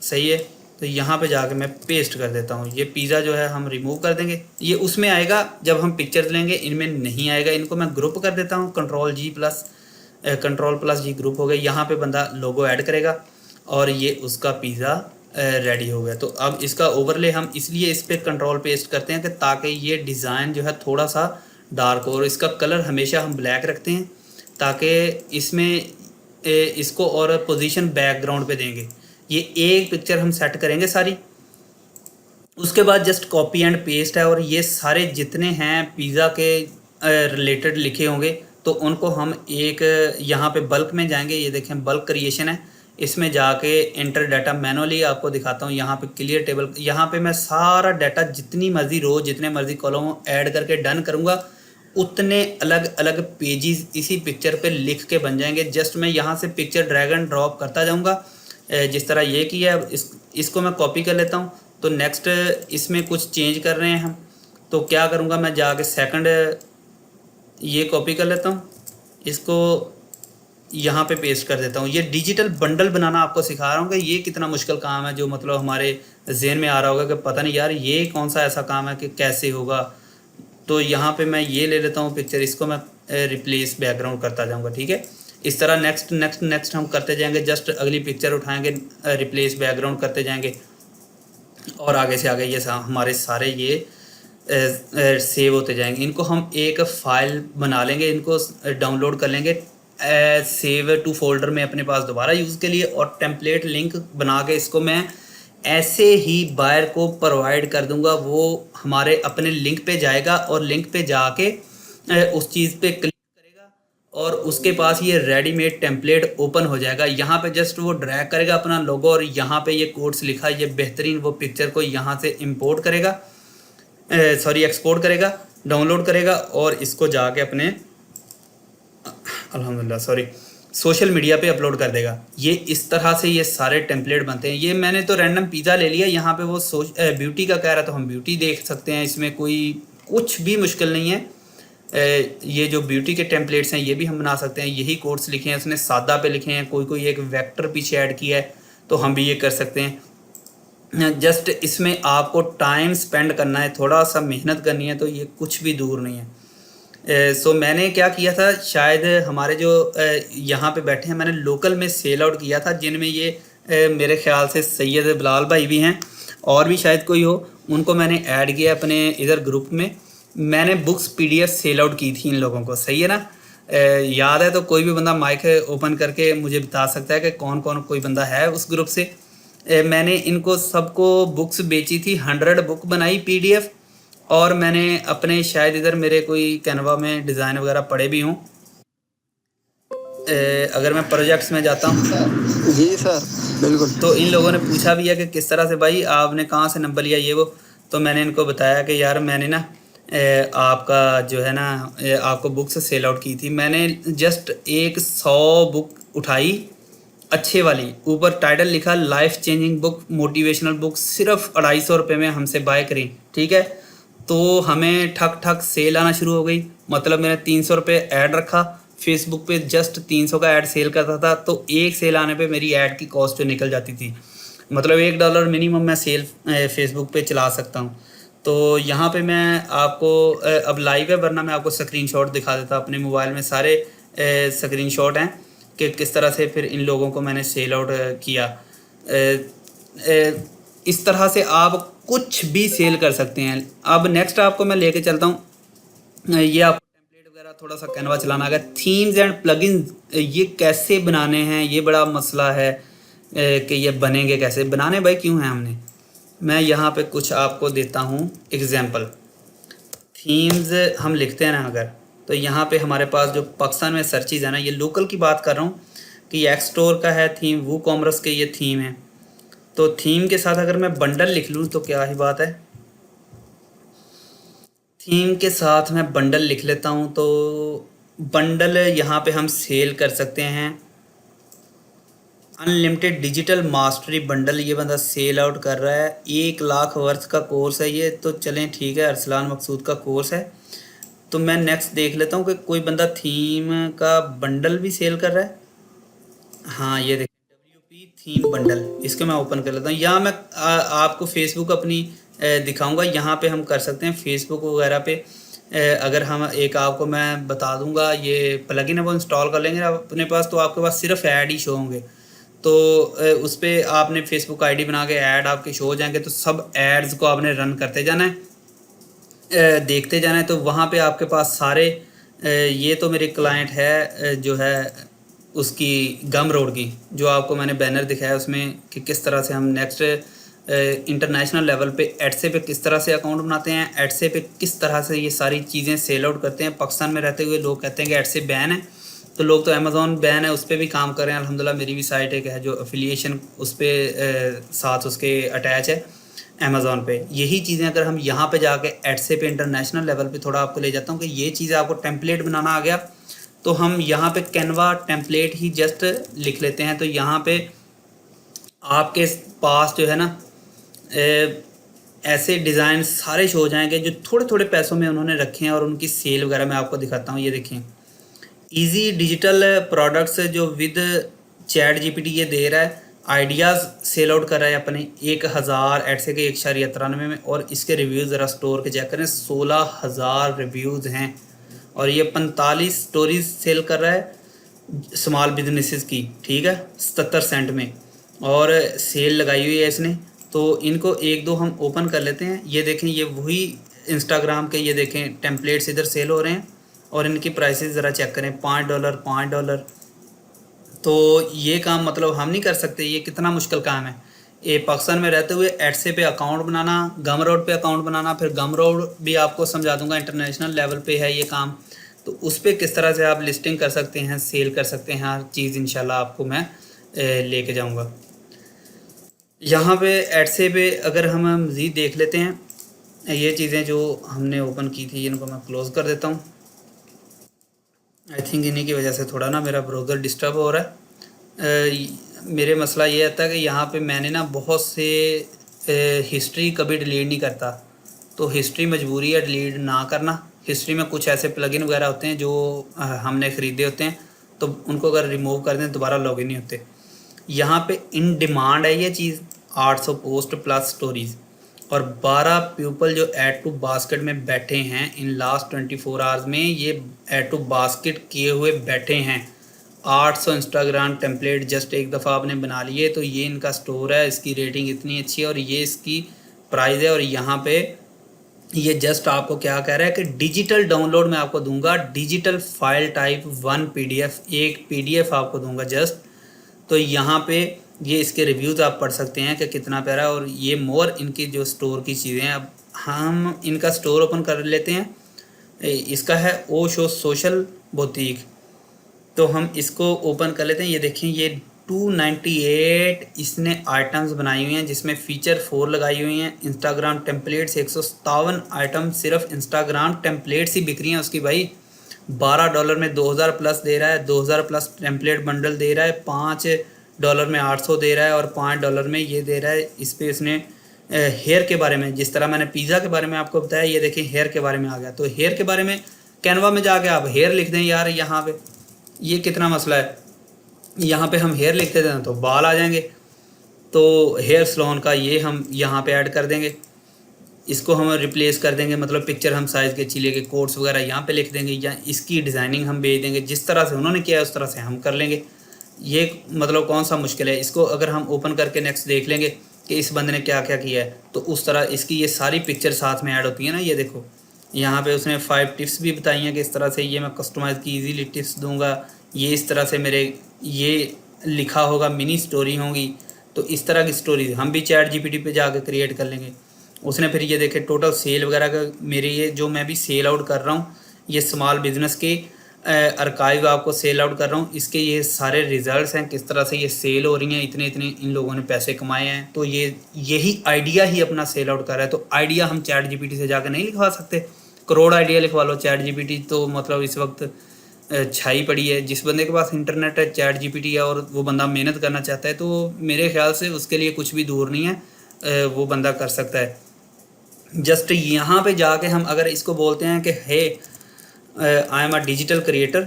Speaker 1: सही है। तो यहाँ पे जाके मैं पेस्ट कर देता हूँ। ये पिज़्ज़ा जो है हम रिमूव कर देंगे, ये उसमें आएगा जब हम पिक्चर्स लेंगे, इनमें नहीं आएगा। इनको मैं ग्रुप कर देता हूँ, कंट्रोल प्लस जी ग्रुप हो गए। यहाँ पे बंदा लोगो ऐड करेगा और ये उसका पिज़्ज़ा रेडी हो गया। तो अब इसका ओवरले हम इसलिए इस पर कंट्रोल पेस्ट करते हैं कि ताकि ये डिज़ाइन जो है थोड़ा सा डार्क हो। और इसका कलर हमेशा हम ब्लैक रखते हैं ताकि इसमें इसको और पोजीशन बैकग्राउंड पे देंगे। ये एक पिक्चर हम सेट करेंगे सारी, उसके बाद जस्ट कॉपी एंड पेस्ट है। और ये सारे जितने हैं पिज़्ज़ा के रिलेटेड लिखे होंगे तो उनको हम एक यहाँ पे बल्क में जाएंगे। ये देखें बल्क क्रिएशन है, इसमें जाके एंटर डाटा मैनुअली आपको दिखाता हूँ। यहाँ पे क्लियर टेबल, यहाँ पे मैं सारा डाटा जितनी मर्जी रो जितने मर्जी कॉलम ऐड करके डन करूँगा, उतने अलग अलग पेजेस इसी पिक्चर पे लिख के बन जाएंगे। जस्ट मैं यहाँ से पिक्चर ड्रैग एंड ड्रॉप करता जाऊँगा जिस तरह ये किया है। इसको मैं कॉपी कर लेता हूँ। तो नेक्स्ट इसमें कुछ चेंज कर रहे हैं हम, तो क्या करूँगा मैं जाके सेकंड ये कॉपी कर लेता हूँ, इसको यहाँ पे पेस्ट कर देता हूँ। ये डिजिटल बंडल बनाना आपको सिखा रहा हूँ कि ये कितना मुश्किल काम है, जो मतलब हमारे जहन में आ रहा होगा कि पता नहीं यार ये कौन सा ऐसा काम है कि कैसे होगा। तो यहाँ पे मैं ये ले लेता हूँ पिक्चर, इसको मैं रिप्लेस बैकग्राउंड करता जाऊँगा, ठीक है। इस तरह नेक्स्ट हम करते जाएंगे। जस्ट अगली पिक्चर उठाएंगे, रिप्लेस बैकग्राउंड करते जाएंगे और आगे से आगे ये हमारे सारे ये सेव होते जाएंगे। इनको हम एक फ़ाइल बना लेंगे, इनको डाउनलोड कर लेंगे सेव टू फोल्डर में अपने पास दोबारा यूज़ के लिए। और टेम्पलेट लिंक बना के इसको मैं ऐसे ही बायर को प्रोवाइड कर दूंगा। वो हमारे अपने लिंक पे जाएगा और लिंक पे जाके उस चीज़ पे क्लिक करेगा और उसके पास ये रेडीमेड टेम्पलेट ओपन हो जाएगा। यहाँ पे जस्ट वो ड्रैग करेगा अपना लोगो और यहाँ पे ये कोड्स लिखा है, ये बेहतरीन वो पिक्चर को यहाँ से इंपोर्ट करेगा, एक्सपोर्ट करेगा, डाउनलोड करेगा और इसको जाके अपने सोशल मीडिया पे अपलोड कर देगा। ये इस तरह से ये सारे टेम्पलेट बनते हैं। ये मैंने तो रैंडम पिज़्ज़ा ले लिया, यहाँ पे वो ब्यूटी का कह रहा तो हम ब्यूटी देख सकते हैं, इसमें कोई कुछ भी मुश्किल नहीं है। ये जो ब्यूटी के टेम्पलेट्स हैं ये भी हम बना सकते हैं। यही कोड्स लिखे हैं उसने, सादा पे लिखे हैं, कोई एक वेक्टर पीछे ऐड किया है तो हम भी ये कर सकते हैं। जस्ट इसमें आपको टाइम स्पेंड करना है, थोड़ा सा मेहनत करनी है, तो ये कुछ भी दूर नहीं है। सो मैंने क्या किया था, शायद हमारे जो यहाँ पे बैठे हैं मैंने लोकल में सेल आउट किया था, जिनमें ये मेरे ख्याल से सैयद बिलाल भाई भी हैं और भी शायद कोई हो, उनको मैंने ऐड किया अपने इधर ग्रुप में। मैंने बुक्स PDF सेल आउट की थी इन लोगों को, सही है ना। याद है तो कोई भी बंदा माइक ओपन करके मुझे बता सकता है कि कौन कौन कोई बंदा है उस ग्रुप से। मैंने इनको सबको बुक्स बेची थी, 100 बुक बनाई PDF। और मैंने अपने शायद इधर मेरे कोई कैनवा में डिज़ाइन वगैरह पड़े भी हों। अगर मैं प्रोजेक्ट्स में जाता हूँ
Speaker 4: जी सर बिल्कुल,
Speaker 1: तो इन लोगों ने पूछा भी है कि किस तरह से भाई आपने कहाँ से नंबर लिया ये वो। तो मैंने इनको बताया कि यार मैंने ना आपका जो है ना आपको बुक्स सेल आउट की थी। मैंने जस्ट 100 बुक उठाई अच्छे वाली, ऊपर टाइटल लिखा life changing book, motivational book, सिर्फ 250 रुपये में हमसे बाय करें, ठीक है। तो हमें ठक ठक सेल आना शुरू हो गई। मतलब मैंने 300 रुपये ऐड रखा फेसबुक पे, जस्ट 300 का ऐड सेल करता था, तो एक सेल आने पे मेरी ऐड की कॉस्ट निकल जाती थी। मतलब $1 मिनिमम मैं सेल फेसबुक पे चला सकता हूँ। तो यहाँ पे मैं आपको अब लाइव है, वरना मैं आपको स्क्रीनशॉट दिखा देता। अपने मोबाइल में सारे स्क्रीनशॉट हैं कि किस तरह से फिर इन लोगों को मैंने सेल आउट किया। इस तरह से आप कुछ भी सेल कर सकते हैं। अब नेक्स्ट आपको मैं लेके चलता हूँ, ये आपको टेम्पलेट वगैरह थोड़ा सा कैनवा चलाना है। थीम्स एंड प्लगइन्स ये कैसे बनाने हैं, ये बड़ा मसला है कि ये बनेंगे कैसे, बनाने भाई क्यों हैं हमने। मैं यहाँ पे कुछ आपको देता हूँ एग्जांपल। थीम्स हम लिखते हैं ना अगर, तो यहाँ पे हमारे पास जो पाकिस्तान में सर्चेज है ना, ये लोकल की बात कर रहा हूँ कि एक्स स्टोर का है थीम, वो कॉमर्स के ये थीम है। तो थीम के साथ अगर मैं बंडल लिख लूँ तो क्या ही बात है, थीम के साथ मैं बंडल लिख लेता हूँ। तो बंडल यहाँ पे हम सेल कर सकते हैं। अनलिमिटेड डिजिटल मास्टरी बंडल ये बंदा सेल आउट कर रहा है। 1 लाख वर्थ का कोर्स है ये। तो चलें ठीक है, अरसलान मकसूद का कोर्स है। तो मैं नेक्स्ट देख लेता हूँ कि कोई बंदा थीम का बंडल भी सेल कर रहा है। हाँ ये देखिए, WP थीम बंडल, इसको मैं ओपन कर लेता हूँ। यहाँ मैं आपको फेसबुक अपनी दिखाऊंगा। यहाँ पे हम कर सकते हैं फेसबुक वगैरह पे। अगर हम एक आपको मैं बता दूंगा, ये प्लगइन है वो इंस्टॉल कर लेंगे आप अपने पास, तो आपके पास सिर्फ ऐड ही शो होंगे। तो उस पर आपने फेसबुक आईडी बना के ऐड आपके शो हो जाएंगे। तो सब एड्स को आपने रन करते जाना है, देखते जाना है। तो वहाँ पे आपके पास सारे ये तो मेरे क्लाइंट है जो है उसकी गम रोड की, जो आपको मैंने बैनर दिखाया उसमें कि किस तरह से हम नेक्स्ट इंटरनेशनल लेवल पे एडसे पे किस तरह से अकाउंट बनाते हैं, एडसे पे किस तरह से ये सारी चीज़ें सेल आउट करते हैं। पाकिस्तान में रहते हुए लोग कहते हैं कि एडसे बैन है, तो लोग तो अमेज़ॉन बैन है उस पर भी काम कर रहे हैं। अल्हम्दुलिल्लाह मेरी भी साइट एक है जो अफिलिएशन उस पर साथ उसके अटैच है अमेज़ॉन पे। यही चीज़ें अगर हम यहाँ पे जाके एडसे पे इंटरनेशनल लेवल पे थोड़ा आपको ले जाता हूँ कि ये चीज़ें आपको टेम्पलेट बनाना आ गया, तो हम यहाँ पे कैनवा टेम्पलेट ही जस्ट लिख लेते हैं। तो यहाँ पे आपके पास जो है ना ऐसे डिज़ाइन सारे शो हो जाएंगे जो थोड़े थोड़े पैसों में उन्होंने रखे हैं, और उनकी सेल वगैरह मैं आपको दिखाता हूँ। ये देखें, इजी डिजिटल प्रोडक्ट्स जो विद चैट जीपीटी ये दे रहा है, आइडियाज़ सेल आउट कर रहा है अपने 1000 ऐसे के 193 में। और इसके रिव्यूज़ ज़रा स्टोर के चेक करें, 16,000 रिव्यूज़ हैं। और ये 45 स्टोरीज सेल कर रहा है स्मॉल बिजनेसेस की, ठीक है, 77 सेंट में, और सेल लगाई हुई है इसने। तो इनको एक दो हम ओपन कर लेते हैं। ये देखें, ये वही इंस्टाग्राम के ये देखें टेम्पलेट्स इधर सेल हो रहे हैं, और इनकी प्राइसेस ज़रा चेक करें, $5 $5। तो ये काम मतलब हम नहीं कर सकते, ये कितना मुश्किल काम है। ये पाकिस्तान में रहते हुए एडसे पे अकाउंट बनाना, गम रोड पे अकाउंट बनाना, फिर गम रोड भी आपको समझा दूंगा इंटरनेशनल लेवल पे है ये काम। तो उस पर किस तरह से आप लिस्टिंग कर सकते हैं, सेल कर सकते हैं, हर चीज़ इंशाल्लाह आपको मैं लेके जाऊंगा। यहाँ पे एडसे पे अगर हम मज़ीद देख लेते हैं, ये चीज़ें जो हमने ओपन की थी इनको मैं क्लोज़ कर देता हूँ। आई थिंक इन्हीं की वजह से थोड़ा ना मेरा ब्राउज़र डिस्टर्ब हो रहा है। मेरे मसला ये आता है कि यहाँ पे मैंने ना बहुत से हिस्ट्री कभी डिलीट नहीं करता, तो हिस्ट्री मजबूरी है डिलीट ना करना। हिस्ट्री में कुछ ऐसे प्लगइन वगैरह होते हैं जो हमने ख़रीदे होते हैं, तो उनको अगर रिमूव कर दें दोबारा लॉगिन नहीं होते। यहाँ पे इन डिमांड है ये चीज़, 800 पोस्ट प्लस स्टोरीज़, और 12 पीपल जो ऐड टू बास्केट में बैठे हैं इन लास्ट 24 आवर्स में, ये ऐड टू बास्केट किए हुए बैठे हैं। 800 इंस्टाग्राम टेम्पलेट जस्ट एक दफ़ा आपने बना लिए, तो ये इनका स्टोर है, इसकी रेटिंग इतनी अच्छी है और ये इसकी प्राइस है। और यहाँ पे ये जस्ट आपको क्या कह रहा है कि डिजिटल डाउनलोड मैं आपको दूंगा, डिजिटल फाइल टाइप 1 PDF, एक PDF आपको दूंगा जस्ट। तो यहाँ पे ये इसके रिव्यूज़ आप पढ़ सकते हैं कि कितना प्यारा है। और ये मोर इनकी जो स्टोर की चीज़ें हैं। अब हम इनका स्टोर ओपन कर लेते हैं। इसका है ओ शो सोशल बुटीक, तो हम इसको ओपन कर लेते हैं। ये देखें, ये 298 इसने आइटम्स बनाई हुई हैं, जिसमें फ़ीचर 4 लगाई हुई हैं। इंस्टाग्राम टेम्पलेट्स 157 आइटम सिर्फ इंस्टाग्राम टेम्पलेट्स ही बिक रही हैं उसकी भाई। $12 में 2000 प्लस दे रहा है, 2000 प्लस टेम्पलेट बंडल दे रहा है, $5 में 800 दे रहा है, और $5 में ये दे रहा है। इस पर इसने हेयर के बारे में, जिस तरह मैंने पिज़्ज़ा के बारे में आपको बताया, ये देखें हेयर के बारे में आ गया। तो हेयर के बारे में कैनवा में जाके आप हेयर लिख दें यार, यहाँ पे ये कितना मसला है। यहाँ पे हम हेयर लिख देते हैं तो बाल आ जाएंगे। तो हेयर सलोन का ये हम यहाँ पे ऐड कर देंगे, इसको हम रिप्लेस कर देंगे, मतलब पिक्चर हम साइज़ के अच्छी लेके कोड्स वगैरह यहाँ पे लिख देंगे, या इसकी डिज़ाइनिंग हम भेज देंगे। जिस तरह से उन्होंने किया है उस तरह से हम कर लेंगे। ये मतलब कौन सा मुश्किल है। इसको अगर हम ओपन करके नेक्स्ट देख लेंगे कि इस बंदे ने क्या क्या किया है, तो उस तरह इसकी ये सारी पिक्चर साथ में ऐड होती है ना। ये देखो यहाँ पे उसने 5 टिप्स भी बताई हैं कि इस तरह से ये मैं कस्टमाइज़ की ईजीली टिप्स दूंगा। ये इस तरह से मेरे ये लिखा होगा, मिनी स्टोरी होंगी। तो इस तरह की स्टोरी हम भी चैट जीपीटी पे जाकर क्रिएट कर लेंगे। उसने फिर ये देखे टोटल सेल वगैरह का, मेरे ये जो मैं भी सेल आउट कर रहा हूँ, ये स्मॉल बिजनेस के आर्काइव आपको सेल आउट कर रहा हूँ, इसके ये सारे रिजल्ट्स हैं, किस तरह से ये सेल हो रही हैं, इतने इतने इन लोगों ने पैसे कमाए हैं। तो ये यही आइडिया ही अपना सेल आउट कर रहा है। तो आइडिया हम चैट जीपीटी से जाकर नहीं लिखवा सकते, करोड़ आइडिया लिखवा लो। चैट जीपीटी तो मतलब इस वक्त छाई पड़ी है। जिस बंदे के पास इंटरनेट है, चैट जीपीटी है, और वो बंदा मेहनत करना चाहता है, तो मेरे ख्याल से उसके लिए कुछ भी दूर नहीं है, वो बंदा कर सकता है। जस्ट यहाँ पे जाके हम अगर इसको बोलते हैं कि hey I am a digital creator,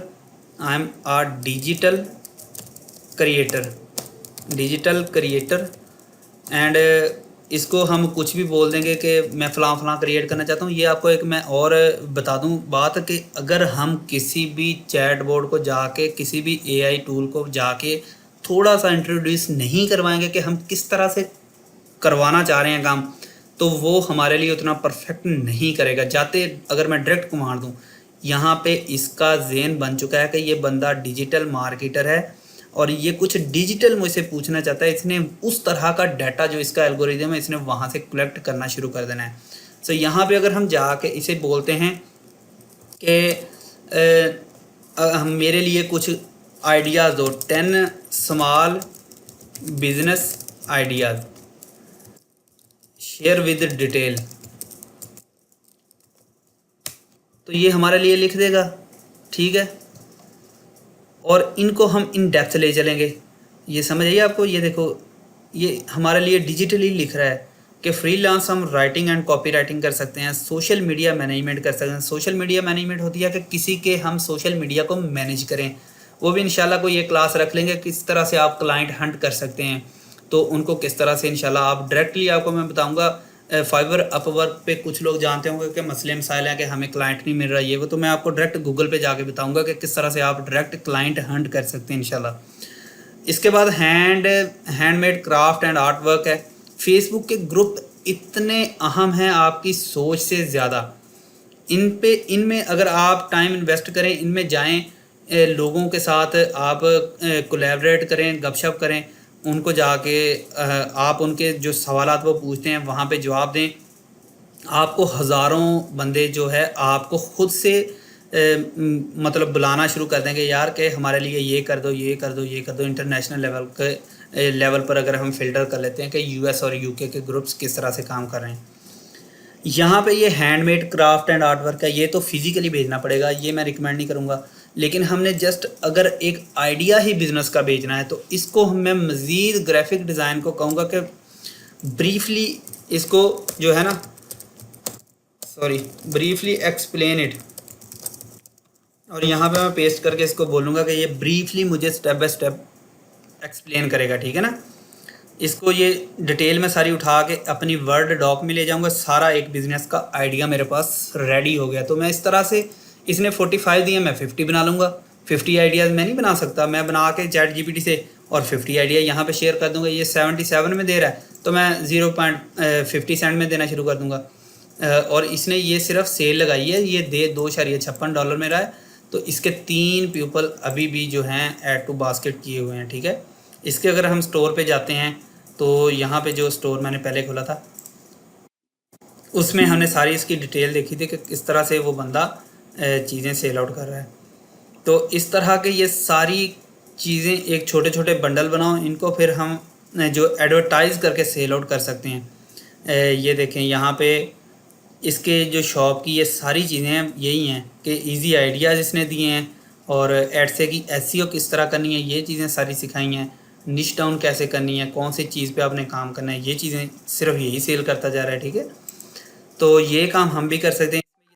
Speaker 1: I am a digital creator and इसको हम कुछ भी बोल देंगे कि मैं फ़लाँ क्रिएट करना चाहता हूँ। ये आपको एक मैं और बता दूँ बात कि अगर हम किसी भी चैट बोर्ड को जाके, किसी भी एआई टूल को जाके थोड़ा सा इंट्रोड्यूस नहीं करवाएंगे कि हम किस तरह से करवाना चाह रहे हैं काम, तो वो हमारे लिए उतना परफेक्ट नहीं करेगा। जाते अगर मैं डायरेक्ट कमांड दूँ, यहाँ पे इसका ज़हन बन चुका है कि ये बंदा डिजिटल मार्केटर है और ये कुछ डिजिटल मुझसे पूछना चाहता है। इसने उस तरह का डाटा जो इसका एल्गोरिदम है, इसने वहाँ से कलेक्ट करना शुरू कर देना है। सो यहाँ पे अगर हम जाके इसे बोलते हैं कि हम मेरे लिए कुछ आइडियाज़ दो, 10 small business ideas share with detail, तो ये हमारे लिए लिख देगा, ठीक है। और इनको हम इन डेप्थ ले चलेंगे। ये समझ आइए आपको, ये देखो ये हमारे लिए डिजिटली लिख रहा है कि फ्रीलांस हम राइटिंग एंड कॉपी राइटिंग कर सकते हैं, सोशल मीडिया मैनेजमेंट कर सकते हैं। सोशल मीडिया मैनेजमेंट होती है कि किसी के हम सोशल मीडिया को मैनेज करें। वो भी इंशाल्लाह कोई एक क्लास रख लेंगे, किस तरह से आप क्लाइंट हंट कर सकते हैं, तो उनको किस तरह से इंशाल्लाह आप डायरेक्टली आपको मैं बताऊँगा। फाइवर अपवर्क पे कुछ लोग जानते होंगे कि मसले मसाइल हैं कि हमें क्लाइंट नहीं मिल रहा, ये वो, तो मैं आपको डायरेक्ट गूगल पे जाके बताऊंगा कि किस तरह से आप डायरेक्ट क्लाइंट हंट कर सकते हैं इंशाल्लाह। इसके बाद handmade craft and art work है। फेसबुक के ग्रुप इतने अहम हैं आपकी सोच से ज़्यादा। इनमें अगर आप टाइम इन्वेस्ट करें, इनमें जाएँ, लोगों के साथ आप कोलैबोरेट करें, गपशप करें, उनको जाके आप उनके जो सवालात वो पूछते हैं वहाँ पे जवाब दें। आपको हज़ारों बंदे जो है आपको ख़ुद से मतलब बुलाना शुरू कर देंगे, यार कि हमारे लिए ये कर दो, ये कर दो, ये कर दो। इंटरनेशनल लेवल पर अगर हम फ़िल्टर कर लेते हैं कि यूएस और यूके के ग्रुप्स किस तरह से काम कर रहे हैं। यहाँ पे ये handmade craft and art work है, ये तो फिज़िकली भेजना पड़ेगा, ये मैं रिकमेंड नहीं करूँगा। लेकिन हमने जस्ट अगर एक आइडिया ही बिज़नेस का भेजना है, तो इसको मैं मज़ीद ग्राफिक डिज़ाइन को कहूँगा कि ब्रीफली इसको जो है ना, ब्रीफली एक्सप्लेन इट, और यहाँ पे मैं पेस्ट करके इसको बोलूँगा कि ये ब्रीफली मुझे स्टेप बाय स्टेप एक्सप्लेन करेगा, ठीक है ना। इसको ये डिटेल में सारी उठा के अपनी वर्ड डॉक में ले जाऊँगा। सारा एक बिज़नेस का आइडिया मेरे पास रेडी हो गया। तो मैं इस तरह से, इसने 45 दिए, मैं 50 बना लूँगा। 50 आइडियाज़ मैं नहीं बना सकता, मैं बना के चैट जीपीटी से और 50 आइडिया यहाँ पे शेयर कर दूँगा। ये 77 में दे रहा है, तो मैं 0.50 सेंट में देना शुरू कर दूँगा। और इसने ये सिर्फ सेल लगाई है, ये दे $2.56 में रहा है। तो इसके 3 पीपल अभी भी जो हैं ऐड टू बास्केट किए हुए हैं, ठीक है। इसके अगर हम स्टोर पे जाते हैं, तो यहाँ पे जो स्टोर मैंने पहले खोला था, उसमें हमने सारी इसकी डिटेल देखी थी कि किस तरह से वो बंदा चीज़ें सेल आउट कर रहा है। तो इस तरह के ये सारी चीज़ें एक छोटे छोटे बंडल बनाओ, इनको फिर हम जो एडवर्टाइज़ करके सेल आउट कर सकते हैं। ये देखें यहाँ पे इसके जो शॉप की ये सारी चीज़ें हैं, यही हैं कि इजी आइडियाज़ इसने दिए हैं, और एडसे की एसईओ किस तरह करनी है, ये चीज़ें सारी सिखाई हैं। निश डाउन कैसे करनी है, कौन सी चीज़ पे आपने काम करना है, ये चीज़ें सिर्फ यही सेल करता जा रहा है, ठीक है। तो ये काम हम भी कर सकते हैं।